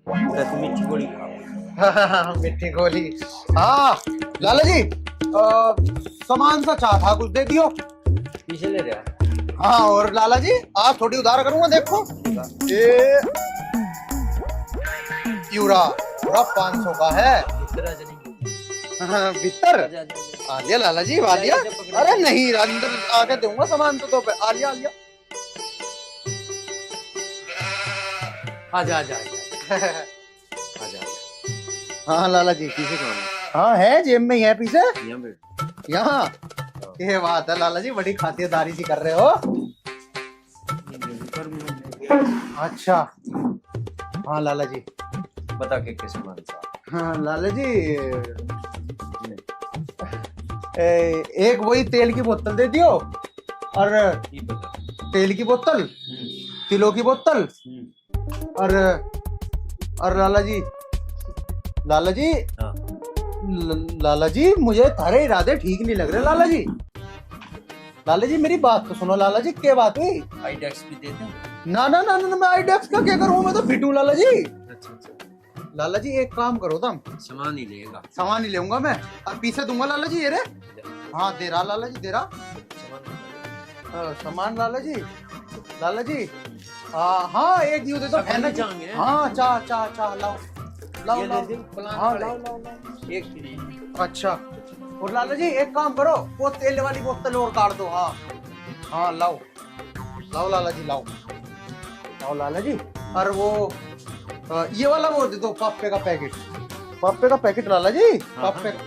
10 मीठी गोली खाओ। मिट्टी गोली, हाँ लाला जी, सामान सा चाह था, कुछ दे दियो। पीछे ले रहा। हाँ, और लाला जी आप थोड़ी उधार करूंगा, देखो ये यूरा पूरा 500 का है। हाँ, भीतर आ लिया लाला जी, आ लिया। अरे नहीं, अंदर आके दूंगा सामान तो पे आ लिया, आ लिया। आजा आजा आजा। हाँ लाला जी, पीछे कौन है? हाँ है, जेब में ही है पीछे, यहाँ। ये बात है लाला जी, बड़ी खातिरदारी सी कर रहे हो। अच्छा, हाँ लाला जी, बता के कैसे मान सा। हाँ लाला जी, एक वही तेल की बोतल दे दियो, और तेल की बोतल, तिलों की बोतल, और लाला जी, लाला जी मुझे थारे इरादे ठीक नहीं लग रहे लाला जी। लाला जी मेरी बात तो सुनो लाला जी, क्या बात हुई? आईडेक्स भी दे दो। ना ना ना ना, मैं आईडेक्स का क्या करूँ, मैं तो फिट हूँ लाला जी। अच्छा लाला जी एक काम करो तुम, सामान ही लेगा। सामान ही लेऊंगा मैं और पीछे दूंगा लाला जी। ये रे हाँ दे रहा लाला जी, दे रहा सामान लाला जी। लाला जी हाँ एक दियो दे दो। हाँ चाह चाह चाह लाओ लाओ लाओ। हाँ लाओ लाओ लाओ। एक फ्री। अच्छा और लाला जी एक काम करो, वो तेल वाली बोतल और काट दो। हाँ हाँ लाओ लाओ लाला जी, लाओ लाओ लाला जी। और वो ये वाला वो दे दो, पप्पे का पैकेट। पप्पे का पैकेट लाला जी, पप्पे का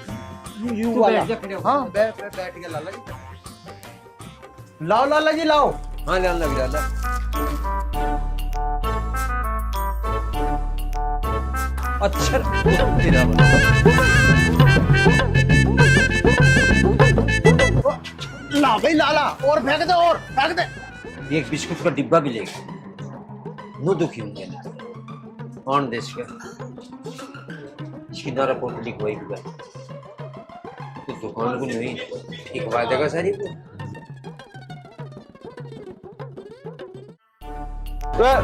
यू वाला। हाँ बैठ गया लाला जी। लाओ लाला जी लाओ। हाँ लाल लग रहा है। अच्छा तेरा ला भाई लाला, और फेंक दे, और फेंक दे। एक बिस्कुट का डिब्बा भी लेगा। नो दुखी होंगे ऑन देश का इसकी द्वारा पोटली कोई भी तो दुकान को नहीं ठीक वादेगा सारी को।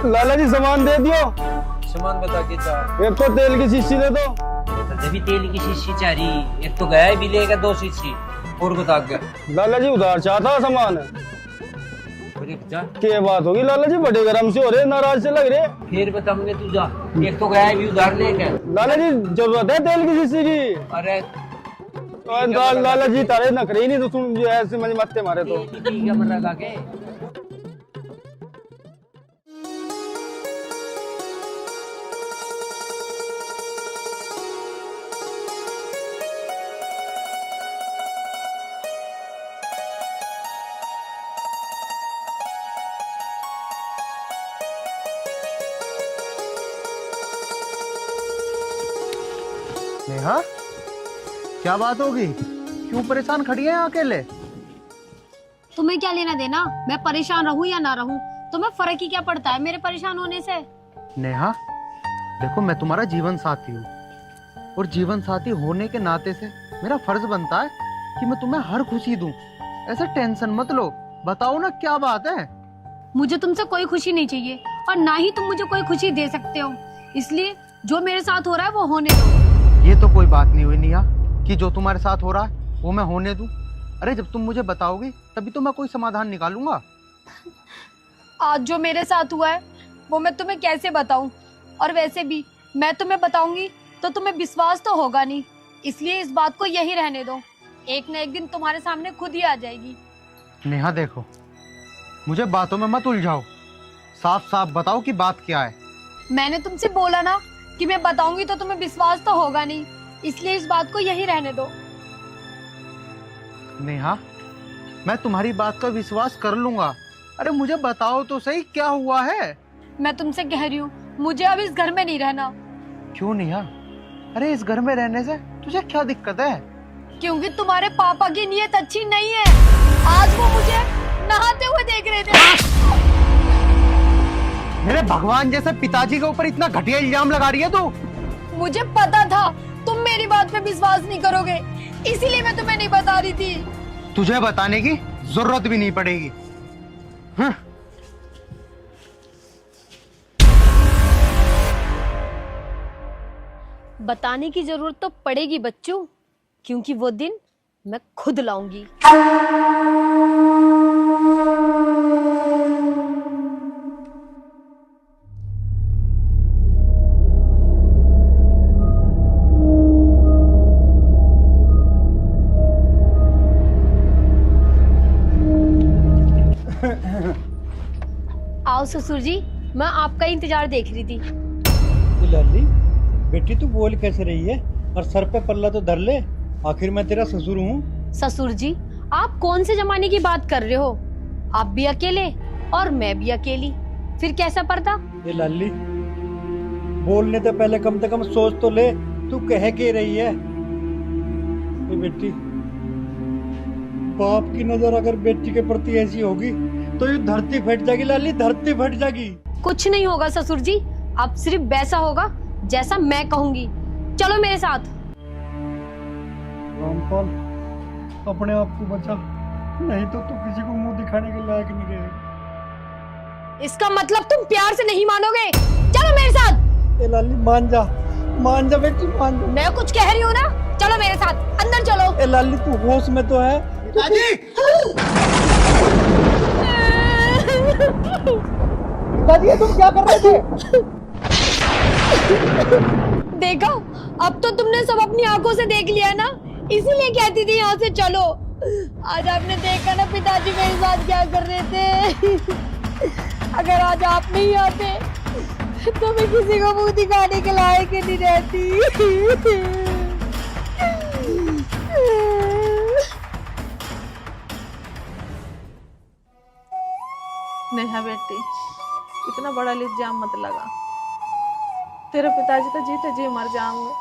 लाला जी सामान दे दियो। सामान बता के चाह। एक तो तेल की शीशी दे दो। तभी तेल की शीशी चाह रही, एक तो गया भी लेगा 2 शीशी और बता गया। लाला जी उधार चाहता सामान। क्या बात होगी लाला जी, बड़े गरम से हो रहे, नाराज से लग रहे। फिर बता मुझे तू जा, एक तो गया भी उधार लेके। लाला जी जरूरत है तेल की शीशी की। अरे लाला जी तारे नखरे ही नहीं तो तुम ऐसे मुझे मत्ते मारे तो। ठीक है मन लगा के। नेहा क्या बात होगी, क्यों परेशान खड़ी है अकेले? तुम्हें क्या लेना देना, मैं परेशान रहूं या ना रहूं, तुम्हें फर्क ही क्या पड़ता है मेरे परेशान होने से। नेहा देखो मैं तुम्हारा जीवन साथी हूँ और जीवन साथी होने के नाते से मेरा फर्ज बनता है कि मैं तुम्हें हर खुशी दूं। ऐसे टेंशन मत लो, बताओ ना क्या बात है। मुझे तुमसे कोई खुशी नहीं चाहिए और ना ही तुम मुझे कोई खुशी दे सकते हो, इसलिए जो मेरे साथ हो रहा है वो होने दो। ये तो कोई बात नहीं हुई नेहा कि जो तुम्हारे साथ हो रहा है वो मैं होने दूं। अरे जब तुम मुझे बताओगी तभी तो मैं कोई समाधान निकालूंगा। आज जो मेरे साथ हुआ है वो मैं तुम्हें कैसे बताऊं, और वैसे भी मैं तुम्हें बताऊंगी तो तुम्हें विश्वास तो होगा नहीं, इसलिए इस बात को यही रहने दो, एक न एक दिन तुम्हारे सामने खुद ही आ जाएगी। नेहा देखो मुझे बातों में मत उलझाओ, साफ साफ बताओ कि बात क्या है। मैंने तुमसे बोला ना कि मैं बताऊंगी तो तुम्हें विश्वास तो होगा नहीं, इसलिए इस बात को यही रहने दो। नेहा मैं तुम्हारी बात का विश्वास कर लूंगा, अरे मुझे बताओ तो सही क्या हुआ है। मैं तुमसे कह रही हूँ मुझे अब इस घर में नहीं रहना। क्यों नेहा, अरे इस घर में रहने से तुझे क्या दिक्कत है? क्योंकि तुम्हारे पापा की नीयत अच्छी नहीं है, आज वो मुझे नहाते हुए देख रहे थे। मेरे भगवान जैसे पिताजी के ऊपर इतना घटिया इल्जाम लगा रही है तू। मुझे पता था तुम मेरी बात पे विश्वास नहीं करोगे, इसीलिए मैं तुम्हें नहीं बता रही थी। तुझे बताने की जरूरत भी नहीं पड़ेगी। हाँ। बताने की जरूरत तो पड़ेगी बच्चों, क्योंकि वो दिन मैं खुद लाऊंगी। आओ ससुर जी, मैं आपका इंतजार देख रही थी। लाली बेटी तू बोल कैसे रही है, और सर पे पल्ला तो धर ले, आखिर मैं तेरा ससुर हूँ। ससुर जी आप कौन से जमाने की बात कर रहे हो, आप भी अकेले और मैं भी अकेली, फिर कैसा पर्दा। ये लाली बोलने से पहले कम से कम सोच तो ले, तू कह के रही है। ये बेटी बाप की नजर अगर बेटी के प्रति ऐसी होगी तो ये धरती फट जाएगी लाली, धरती फट जाएगी। कुछ नहीं होगा ससुर जी, अब सिर्फ वैसा होगा जैसा मैं कहूंगी। चलो मेरे साथ। रामपाल, अपने आप को बचा, नहीं तो तू किसी को मुंह दिखाने के लायक नहीं रहेगा। इसका मतलब तुम प्यार से नहीं मानोगे। चलो मेरे साथ। ए लाली मान जा बेटी, मान जा। मैं कुछ कह रही हूँ ना, चलो मेरे साथ अंदर चलो। ए लाली तू होश में तो है? पिताजी! पिताजी, तुम क्या कर रहे थे? देखा, अब तो तुमने सब अपनी आंखों से देख लिया ना, इसीलिए कहती थी यहाँ से चलो। आज आपने देखा ना पिताजी मेरे साथ क्या कर रहे थे। अगर आज आप नहीं आते तो मैं किसी को मुंह दिखाने के लायक ही नहीं रहती। नेहा बेटी, इतना बड़ा इल्जाम मत लगा। तेरे पिताजी तो जीते जी मर जाएंगे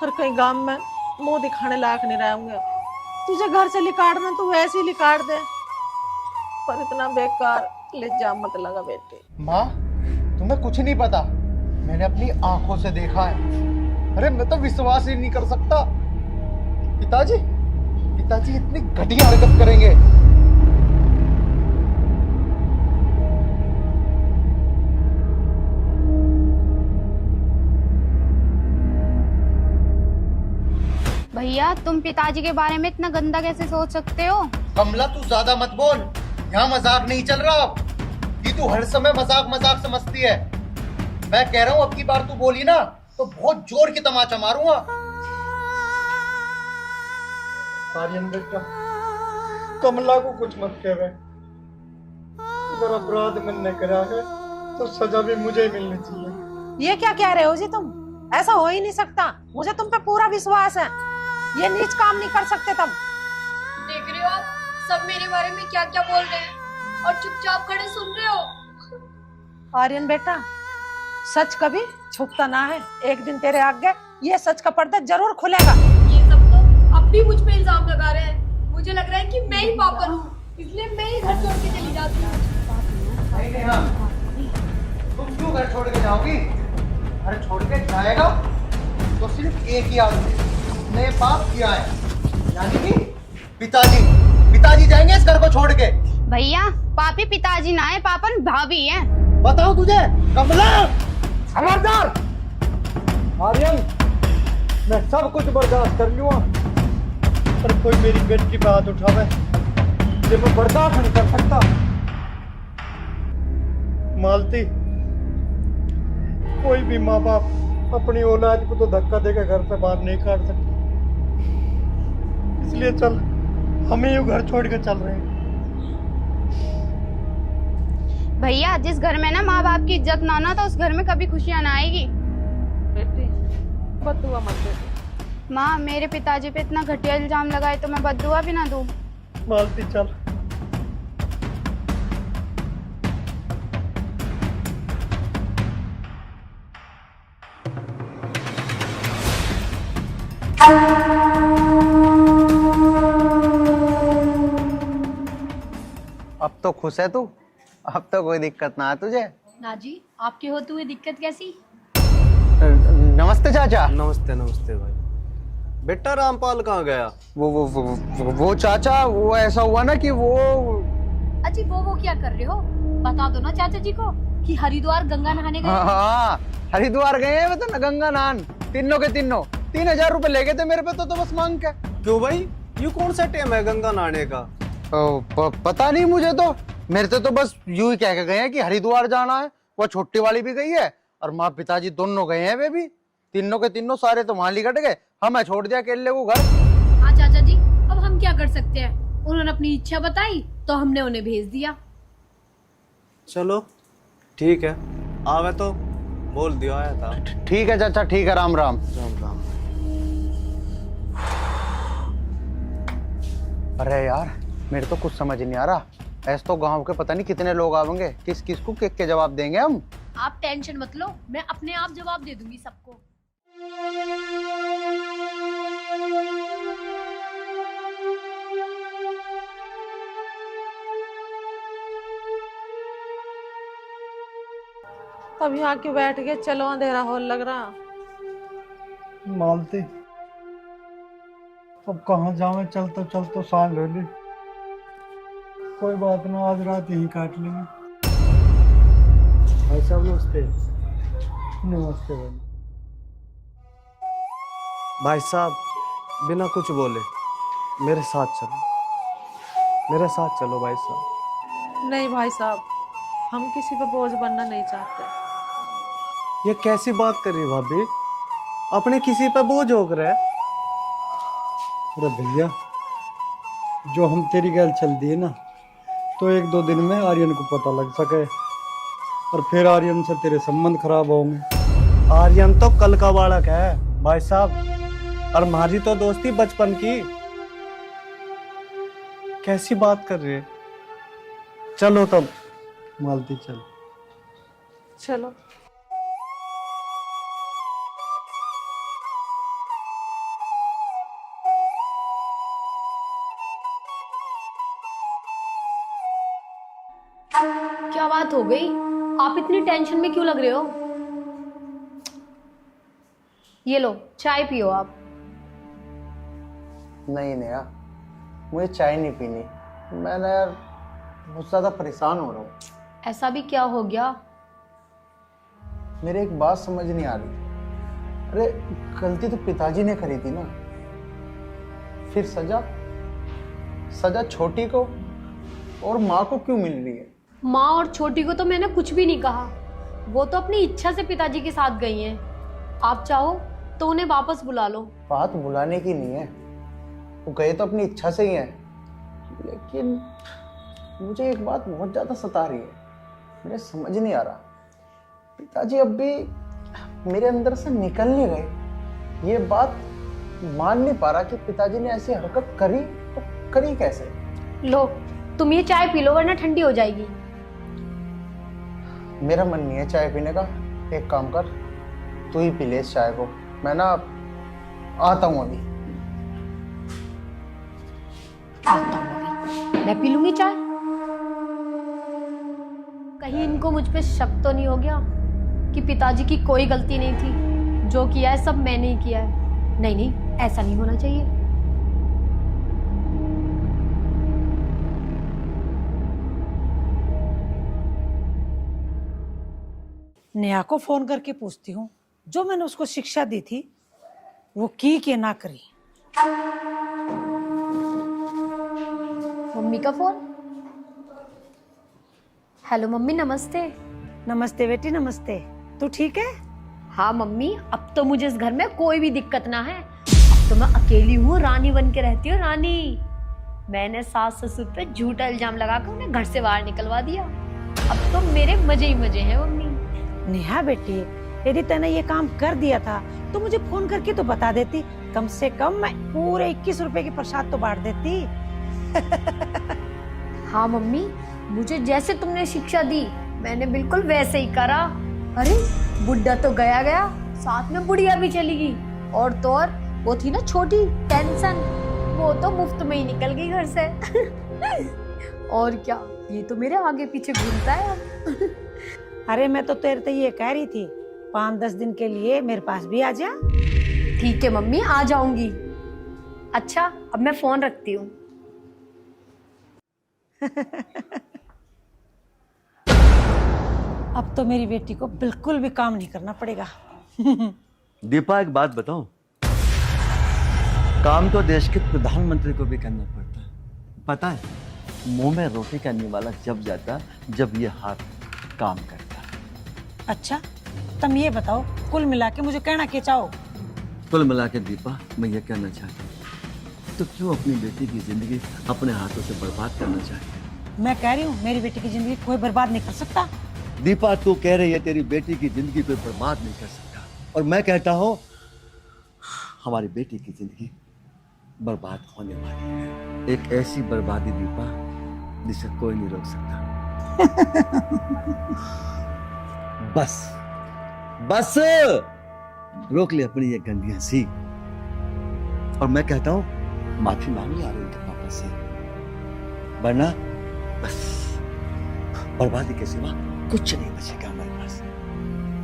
और कहीं गांव में मुंह दिखाने लायक नहीं रहेंगे। तुझे घर से लिकाड़ना तो वैसे ही लिकाड़ दे, पर इतना बेकार इल्जाम मत लगा बेटी। माँ, तुम्हें कुछ नहीं पता, मैंने अपनी आंखों से देखा है। अरे मैं तो विश्वास ही नहीं कर सकता। पिताजी इतनी घटिया हरकत करेंगे? भैया तुम पिताजी के बारे में इतना गंदा कैसे सोच सकते हो? कमला, तू ज्यादा मत बोल, यहाँ मजाक नहीं चल रहा। ये तू हर समय मजाक समझती है। मैं कह रहा हूँ अब की बार तू बोली ना तो बहुत जोर की तमाचा मारूंगा। आर्यन बेटा, कमला को कुछ मत कह रहे। अगर अपराध मैंने करा है तो सजा भी मुझे ही मिलनी चाहिए। ये क्या कह रहे हो जी तुम? ऐसा हो ही नहीं सकता। मुझे तुम पे पूरा विश्वास है। ये नीच काम नहीं कर सकते तुम। देख रहे हो आप सब मेरे बारे में क्या क्या बोल रहे हैं और चुपचाप खड़े सुन रहे हो। आर्यन बेटा, सच कभी छुपता ना है। एक दिन तेरे आगे ये सच का पर्दा जरूर खुलेगा। ये सब तो अब भी मुझ पे इल्जाम लगा रहे हैं। मुझे लग रहा है कि मैं ही पागल हूँ, इसलिए मैं ही घर छोड़ के चली जाती हूँ। तुम क्यों घर छोड़ के जाओगी? घर छोड़ के जाएगा तो सिर्फ एक ही आदमी, उसने पाप किया है, यानी कि पिताजी जाएंगे इस घर को छोड़ के। भैया पापी पिताजी ना है, पापन भाभी है। बताओ तुझे कमला, खबरदार। आर्यन, मैं सब कुछ बर्दाश्त कर लूंगा, पर कोई मेरी बेटी की बात उठावे जो मैं बर्दाश्त नहीं कर सकता। मालती, कोई भी माँ बाप अपनी औलाद को तो धक्का देकर घर से बाहर नहीं काट सकते। इसलिए चल, हमें ये घर छोड़ के चल रहे हैं। भैया जिस घर में ना माँ बाप की इज्जत ना ना तो उस घर में कभी खुशियाँ ना आएगी। बेटी बददुआ मत दे। माँ मेरे पिताजी पे इतना घटिया इल्जाम लगाए तो मैं बददुआ भी ना दूँ। मालती चल। अब तो खुश है तू? अब तो कोई दिक्कत ना है तुझे? ना जी, आपके होते हुए दिक्कत कैसी? नमस्ते चाचा। नमस्ते नमस्ते भाई। बेटा रामपाल कहाँ गया? वो चाचा, वो ऐसा हुआ ना कि वो अजी वो क्या कर रहे हो? बता दो ना चाचा जी को कि हरिद्वार गंगा नहाने गए। हाँ, हरिद्वार गए हैं तो गंगा नहान। तीनों के तीनों 3000 रुपए ले गए थे मेरे पे तो बस मांग के। क्यों भाई, ये कौन सा टाइम है गंगा नहाने का? पता नहीं मुझे तो, मेरे से तो बस यूं ही कह के गए हैं कि हरिद्वार जाना है। वो छोटी वाली भी गई है और माँ पिताजी दोनों गए हैं। वे भी तीनों के तीनों सारे तो वहां लिकट गए, हमें छोड़ दिया अकेले को घर। हाँ चाचा जी, अब हम क्या कर सकते हैं? उन्होंने अपनी इच्छा बताई तो हमने उन्हें भेज दिया। चलो ठीक है, आवे तो बोल दिया आया था। ठीक है चाचा, ठीक है। राम राम। राम राम। अरे यार, मेरे तो कुछ समझ नहीं आ रहा। ऐसे तो गांव के पता नहीं कितने लोग आवेंगे, किस किस को के जवाब देंगे हम। आप टेंशन मत लो, मैं अपने आप जवाब दे दूंगी सबको। अब यहाँ क्यों बैठ गए? चलो, अंधेरा होने लग रहा। मालती, अब कहाँ जावे, चलते चलते सांझ हो ली। कोई बात ना, आज रात यहीं काट लेंगे। भाई साहब नमस्ते। नमस्ते भाई। भाई साहब बिना कुछ बोले मेरे साथ चलो, मेरे साथ चलो भाई साहब। नहीं भाई साहब, हम किसी पे बोझ बनना नहीं चाहते। ये कैसी बात कर रही भाभी, अपने किसी पे बोझ हो रहे। अरे भैया, जो हम तेरी गैल चल दी है ना, तो 1-2 दिन में आर्यन को पता लग सके और फिर आर्यन से तेरे संबंध खराब होंगे। आर्यन तो कल का बालक है भाई साहब, और हमारी तो दोस्ती बचपन की। कैसी बात कर रही है। चलो तब मालती चल। चलो। क्या बात हो गई? आप इतनी टेंशन में क्यों लग रहे हो? ये लो चाय पियो आप। नहीं नेहा, मुझे चाय नहीं पीनी। मैं ना यार बहुत ज़्यादा परेशान हो रहा हूँ। ऐसा भी क्या हो गया? मेरे एक बात समझ नहीं आ रही। अरे गलती तो पिताजी ने करी थी ना, फिर सजा छोटी को और माँ को क्यों मिल रही है? माँ और छोटी को तो मैंने कुछ भी नहीं कहा, वो तो अपनी इच्छा से पिताजी के साथ गई हैं। आप चाहो तो उन्हें वापस बुला लो। बात बुलाने की नहीं है, वो गए तो अपनी इच्छा से ही है, लेकिन मुझे एक बात बहुत ज्यादा सता रही है। मुझे समझ नहीं आ रहा, पिताजी अब भी मेरे अंदर से निकल नहीं गए। ये बात मान नहीं पा रहा कि पिताजी ने ऐसी हरकत करी तो करी कैसे। लो तुम ये चाय पी लो वरना ठंडी हो जाएगी। मेरा मन नहीं है चाय पीने का। एक काम कर, तू ही पी ले इस चाय को। मैं ना आता हूँ अभी। मैं पी लूंगी चाय। कहीं इनको मुझ पे शक तो नहीं हो गया कि पिताजी की कोई गलती नहीं थी, जो किया है सब मैंने ही किया है। नहीं नहीं, ऐसा नहीं होना चाहिए। नेहा को फोन करके पूछती हूँ, जो मैंने उसको शिक्षा दी थी वो की के ना करी। मम्मी का फोन। हेलो मम्मी, नमस्ते। नमस्ते बेटी, नमस्ते। तू ठीक है? हाँ मम्मी, अब तो मुझे इस घर में कोई भी दिक्कत ना है। अब तो मैं अकेली हूँ, रानी बन के रहती हूँ, रानी। मैंने सास ससुर पे झूठा इल्जाम लगाकर उन्हें घर से बाहर निकलवा दिया। अब तो मेरे मजे ही मजे हैं मम्मी। नेहा बेटी, यदि तूने ये काम कर दिया था तो मुझे फोन करके तो बता देती। कम से कम मैं पूरे 21 रुपए की प्रसाद तो बांट देती। हाँ मम्मी, मुझे जैसे तुमने शिक्षा दी मैंने बिल्कुल वैसे ही करा। अरे बुढ़ा तो गया गया, साथ में बुढ़िया भी चली गई। और तो और वो थी ना छोटी टेंशन, वो तो मुफ्त में ही निकल गई घर से। और क्या, ये तो मेरे आगे पीछे घूमता है अब। अरे मैं तो तेरे से ये कह रही थी, 5-10 दिन के लिए मेरे पास भी आ जा। ठीक है मम्मी, आ जाऊंगी। अच्छा अब मैं फोन रखती हूँ। अब तो मेरी बेटी को बिल्कुल भी काम नहीं करना पड़ेगा। दीपा एक बात बताऊं, काम तो देश के प्रधानमंत्री को भी करना पड़ता है। पता है, मुंह में रोटी करने वाला जब जाता जब ये हाथ काम करता। अच्छा तुम ये बताओ, कुल मिला के मुझे कहना क्या चाहो? कुल मिला के दीपा मैं ये कहना चाहता हूँ, तो क्यों अपनी बेटी की जिंदगी अपने हाथों से बर्बाद करना चाहती है? मैं कह रही हूँ मेरी बेटी की जिंदगी कोई बर्बाद नहीं कर सकता। दीपा तू कह रही है तेरी बेटी की जिंदगी कोई बर्बाद नहीं कर सकता, और मैं कहता हूँ हमारी बेटी की जिंदगी बर्बाद होने वाली है। एक ऐसी बर्बादी दीपा जिसे कोई नहीं रोक सकता। बस बस रोक ले अपनी ये गंदी हंसी। और मैं कहता हूं माफी मांग ले आर्यन के पापा से, वरना बस बर्बादी के सिवा कुछ नहीं बचेगा हमारे पास।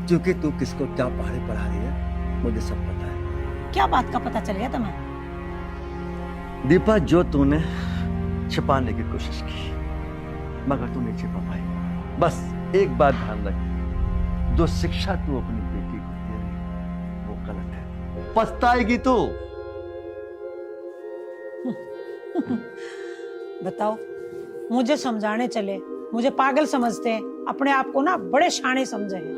क्योंकि तू किसको क्या पहाड़े पढ़ा रही है मुझे सब पता है। क्या बात का पता चल गया तुम्हें? दीपा, जो तूने छिपाने की कोशिश की मगर तू नहीं छिपा पाई। बस एक बात ध्यान रख, जो शिक्षा तू अपनी बेटी को दे रही वो गलत है, पछताएगी तू। बताओ, मुझे समझाने चले, मुझे पागल समझते हैं, अपने आप को ना बड़े शाणे समझे हैं।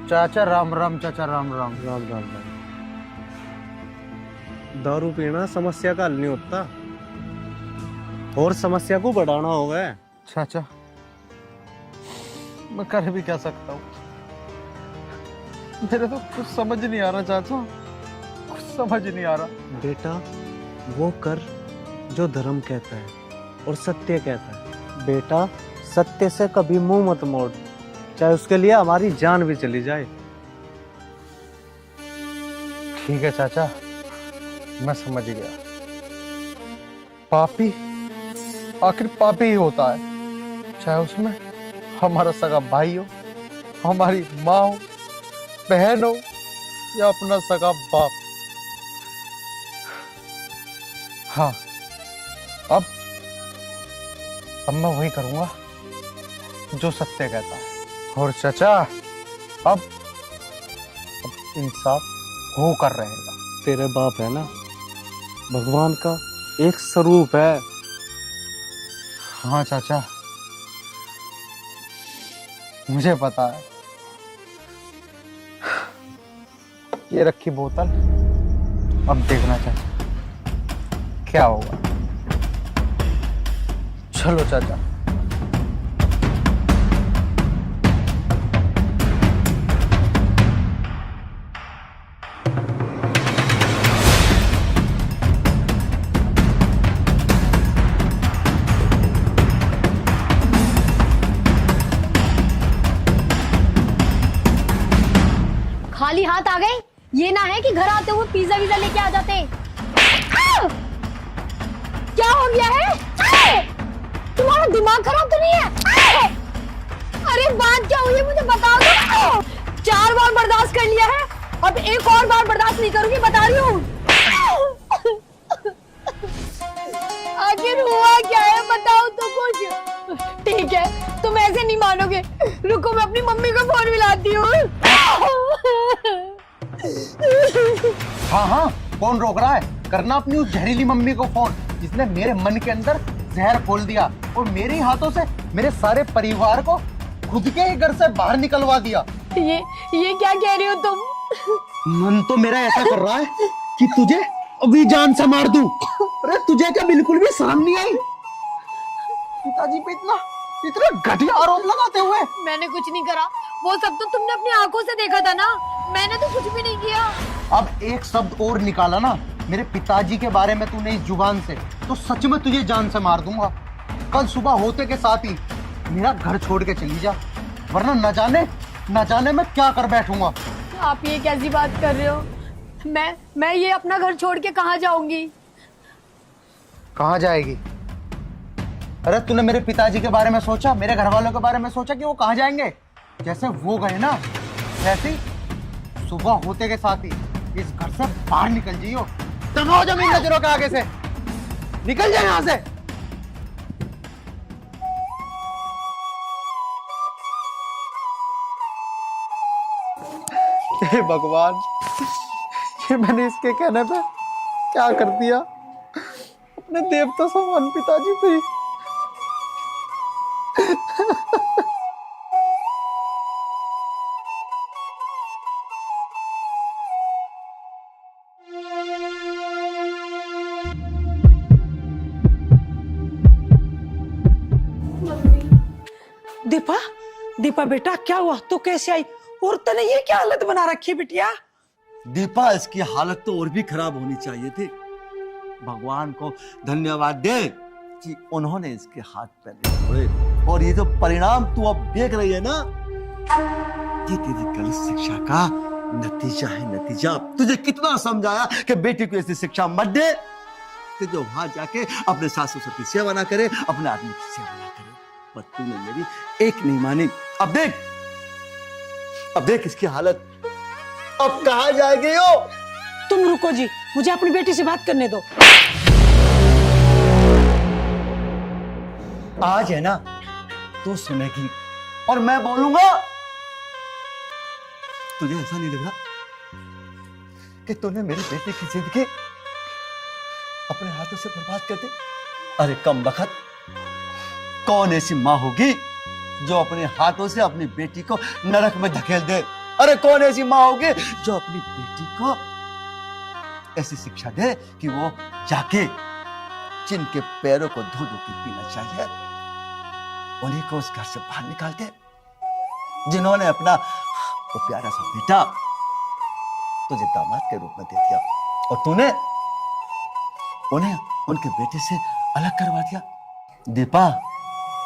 चाचा राम राम, चाचा राम राम। राम राम राम। दारू पीना समस्या का हल नहीं होता, और समस्या को बढ़ाना होगा। चाचा मैं कर भी क्या सकता हूँ, मेरे तो कुछ समझ नहीं आ रहा चाचा, कुछ समझ नहीं आ रहा। बेटा वो कर जो धर्म कहता है और सत्य कहता है। बेटा सत्य से कभी मुंह मत मोड़, चाहे उसके लिए हमारी जान भी चली जाए। ठीक है चाचा, मैं समझ गया। पापी आखिर पापी ही होता है, चाहे उसमें हमारा सगा भाई हो, हमारी माँ हो, बहन हो या अपना सगा बाप। हाँ, अब मैं वही करूंगा जो सत्य कहता है। और चाचा अब इंसाफ होकर रहेगा। तेरे बाप है ना, भगवान का एक स्वरूप है। हाँ चाचा, मुझे पता है। ये रखी बोतल, अब देखना चाचा क्या होगा। चलो चाचा। खाली हाथ आ गए, ये ना है कि घर आते हुए पिज्जा विज़ा लेके आ जाते। क्या हो गया है? तुम्हारा दिमाग खराब तो नहीं है? अरे बात क्या हुई है मुझे बता दो। 4 बार बर्दाश्त कर लिया है, अब एक और बार बर्दाश्त नहीं करूंगी, बता रही हूँ। आखिर हुआ क्या है बताओ तो कुछ। ठीक है, तुम ऐसे नहीं मानोगे, रुको मैं अपनी मम्मी को फोन मिलाती हूँ। हाँ हाँ, कौन रोक रहा है? करना अपनी उस जहरीली मम्मी को फोन, जिसने मेरे मन के अंदर जहर खोल दिया और मेरे ही हाथों से मेरे सारे परिवार को खुद के ही घर से बाहर निकलवा दिया। ये क्या कह रही हो तुम? मन तो मेरा ऐसा कर रहा है कि तुझे अभी जान से मार दूं। अरे तुझे क्या बिल्कुल भी शर्म नहीं आई पिताजी पे इतना घटिया आरोप लगाते हुए? मैंने कुछ नहीं करा, वो सब तो तुमने अपनी आंखों से देखा था ना, मैंने तो कुछ भी नहीं किया। अब एक शब्द और निकाला ना मेरे पिताजी के बारे में तूने इस जुबान से, तो सच में तुझे जान से मार दूंगा। कल सुबह होते के साथ ही मेरा घर छोड़ के चली जा, वरना न जाने मैं क्या कर बैठूंगा। आप ये कैसी बात कर रहे हो? मैं ये अपना घर छोड़ के कहाँ जाऊंगी? कहाँ जाएगी? अरे तूने मेरे पिताजी के बारे में सोचा, मेरे घर वालों के बारे में सोचा कि वो कहाँ जाएंगे? जैसे वो गए ना, वैसे सुबह होते के साथ ही इस घर से बाहर निकल जाइयो। दबाओ जमीन नजरों के आगे से, निकल जाए यहाँ से। हे भगवान, ये मैंने इसके कहने पे क्या कर दिया? अपने देवता समान पिताजी पे ही। दीपा बेटा, क्या हुआ? तू कैसे आई? और तने ये क्या हालत बना रखी बिटिया? दीपा, इसकी हालत तो और भी खराब होनी चाहिए थी। भगवान को धन्यवाद दे कि उन्होंने इसके हाथ पैर तोड़े, और ये जो परिणाम तू अब देख रही है ना, ये तेरी गलत शिक्षा का नतीजा है। नतीजा तुझे कितना समझाया कि बेटी को ऐसी शिक्षा मत दे कि जो वहां जाके अपने सास ससुर की सेवा ना करे, अपने आदमी की सेवा ना करे, पर तूने मेरी एक नहीं मानी। अब देख इसकी हालत, अब कहां जाएगी हो? तुम रुको जी, मुझे अपनी बेटी से बात करने दो। आज है ना तू सुनेगी और मैं बोलूंगा। तुझे ऐसा नहीं लग रहा कि तूने मेरी बेटी की जिंदगी अपने हाथों से बर्बाद कर दी? अरे कम बखत, कौन ऐसी माँ होगी जो अपने हाथों से अपनी बेटी को नरक में धकेल दे? अरे कौन ऐसी माँ होगी जो अपनी बेटी को ऐसी शिक्षा दे कि वो जाके जिनके पैरों को धो धो के पीना चाहिए उन्हीं को उस घर से बाहर निकाल दे, जिन्होंने अपना वो प्यारा सा बेटा तुझे दामाद के रूप में दे दिया और तूने उन्हें उनके बेटे से अलग करवा दिया। दीपा,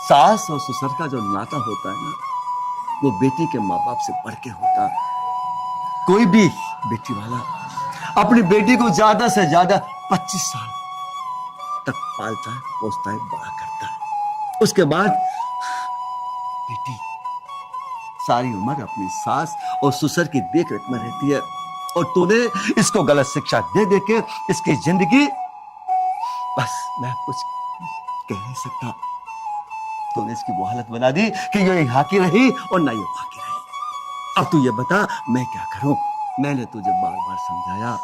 सास और ससुर का जो नाता होता है ना, वो बेटी के माँ बाप से बढ़ के होता है। कोई भी बेटी वाला अपनी बेटी को ज्यादा से ज्यादा 25 साल तक पालता है, पोसता है, बड़ा करता है। उसके बाद बेटी सारी उम्र अपनी सास और ससुर की देखरेख में रहती है, और तूने इसको गलत शिक्षा दे दे के इसकी जिंदगी, बस मैं कुछ कह नहीं सकता, तूने इसकी वो हालत बना दी कि ये यहाँ की रही और ना ये वहां की रही। अब तू ये बता मैं क्या करूं? मैंने तुझे बार बार समझाया,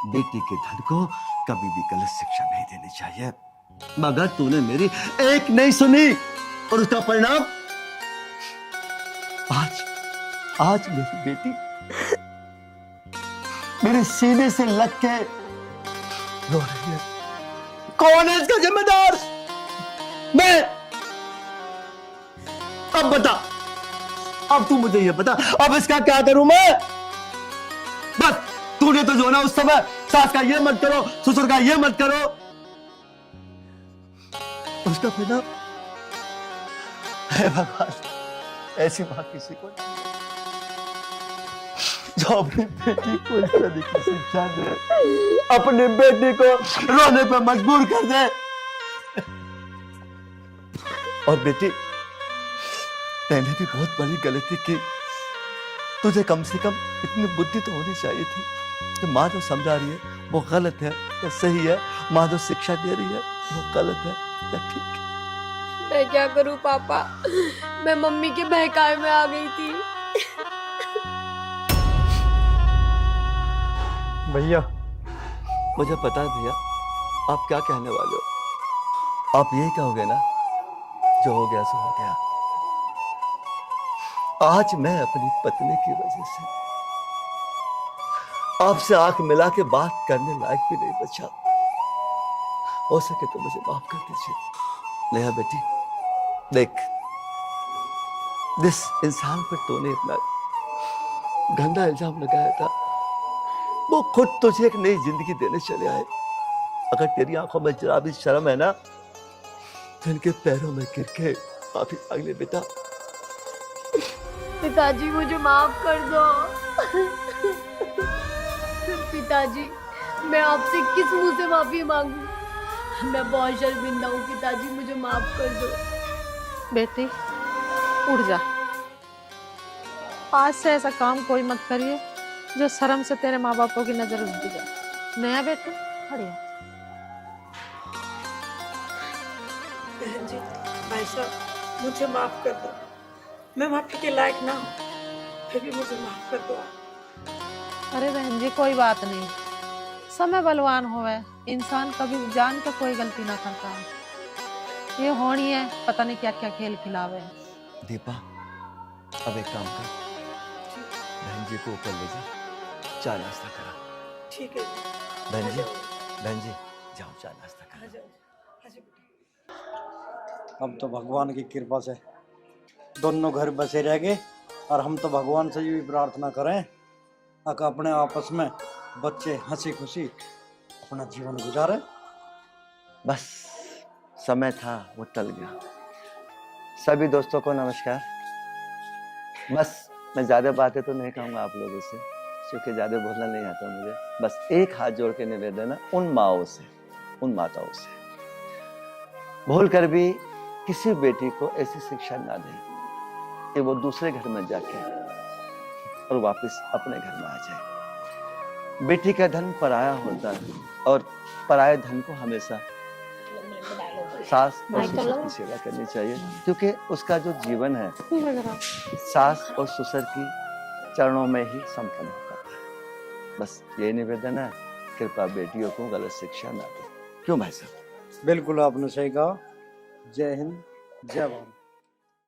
बेटी के धन को कभी भी गलत शिक्षा नहीं देनी चाहिए, मगर तूने मेरी एक नहीं सुनी, और उसका परिणाम आज मेरी बेटी मेरे सीने से लग के रो रही है। कौन है इसका जिम्मेदार? मैं। अब बता, अब तू मुझे ये बता, अब इसका क्या करूं मैं? बस तूने तो जो ना उस समय सास का ये मत करो, ससुर का ये मत करो, उसका परिणाम है भगवान, ऐसी मां किसी को नहीं जो अपनी बेटी को इस तरह की शिक्षा दे, अपनी बेटी को रोने पे मजबूर कर दे। और बेटी, मैंने भी बहुत बड़ी गलती की, तुझे कम से कम इतनी बुद्धि तो होनी चाहिए थी कि माँ जो समझा रही है वो गलत है या सही है, माँ जो शिक्षा दे रही है वो गलत है या ठीक है। मैं क्या करूं पापा, मैं मम्मी के बहकावे में आ गई थी। भैया, मुझे पता है भैया आप क्या कहने वाले हो। आप यही कहोगे ना, जो हो गया सो हो गया। आज मैं अपनी पत्नी की वजह से आपसे आंख मिला के बात करने लायक भी नहीं बचा। हो सके तो मुझे माफ कर दीजिए। नेहा बेटी, देख, जिस इंसान पर तूने इतना गंदा इल्जाम लगाया था वो खुद तुझे एक नई जिंदगी देने चले आए। अगर तेरी आंखों में जरा भी शर्म है ना तो इनके पैरों में गिर के माफी मांग ले बेटा। पिताजी मुझे माफ कर दो। पिताजी, मैं आपसे किस मुंह से माफी मांगू? मैं बहुत शर्मिंदा हूँ पिताजी, मुझे माफ कर दो। बेटी उठ जा, आज से ऐसा काम कोई मत करिए जो शर्म से तेरे माँ बापों की नजर उठ जाए। नया बेटी खड़ी है। बहन जी, भाई साहब, मुझे माफ कर दो, मैं माफी के लायक ना हूँ, फिर भी मुझे माफ कर दो। अरे बहन जी, कोई बात नहीं, समय बलवान होवे, इंसान कभी जान के कोई गलती ना करता है। ये होनी है, पता नहीं क्या क्या खेल खिलावे। दीपा, अब एक काम कर, बहन जी को ऊपर ले जा, चाय नाश्ता करा। ठीक है बहन जी जाओ चाय नाश्ता करा। अब तो भगवान की कृपा से दोनों घर बसे रह गए, और हम तो भगवान से ये भी प्रार्थना करें कि अपने आपस में बच्चे हंसी खुशी अपना जीवन गुजारे। बस समय था वो टल गया। सभी दोस्तों को नमस्कार। बस मैं ज़्यादा बातें तो नहीं कहूँगा आप लोगों से, क्योंकि ज़्यादा बोलना नहीं आता मुझे। बस एक हाथ जोड़ के निवेदन है उन माओं से, उन माताओं से, भूल कर भी किसी बेटी को ऐसी शिक्षा ना दें कि वो दूसरे घर में जाके और वापस अपने घर में आ जाए। बेटी का धन पराया होता है और पराये धन को हमेशा सास और ससुर की सेवा करनी चाहिए, क्योंकि उसका जो जीवन है सास और ससुर की चरणों में ही संपन्न होता है। बस ये निवेदन है, कृपया बेटियों को गलत शिक्षा ना दें। क्यों भाई साहब? बिल्कुल आपने सही कहा। जय हिंद, जय भारत।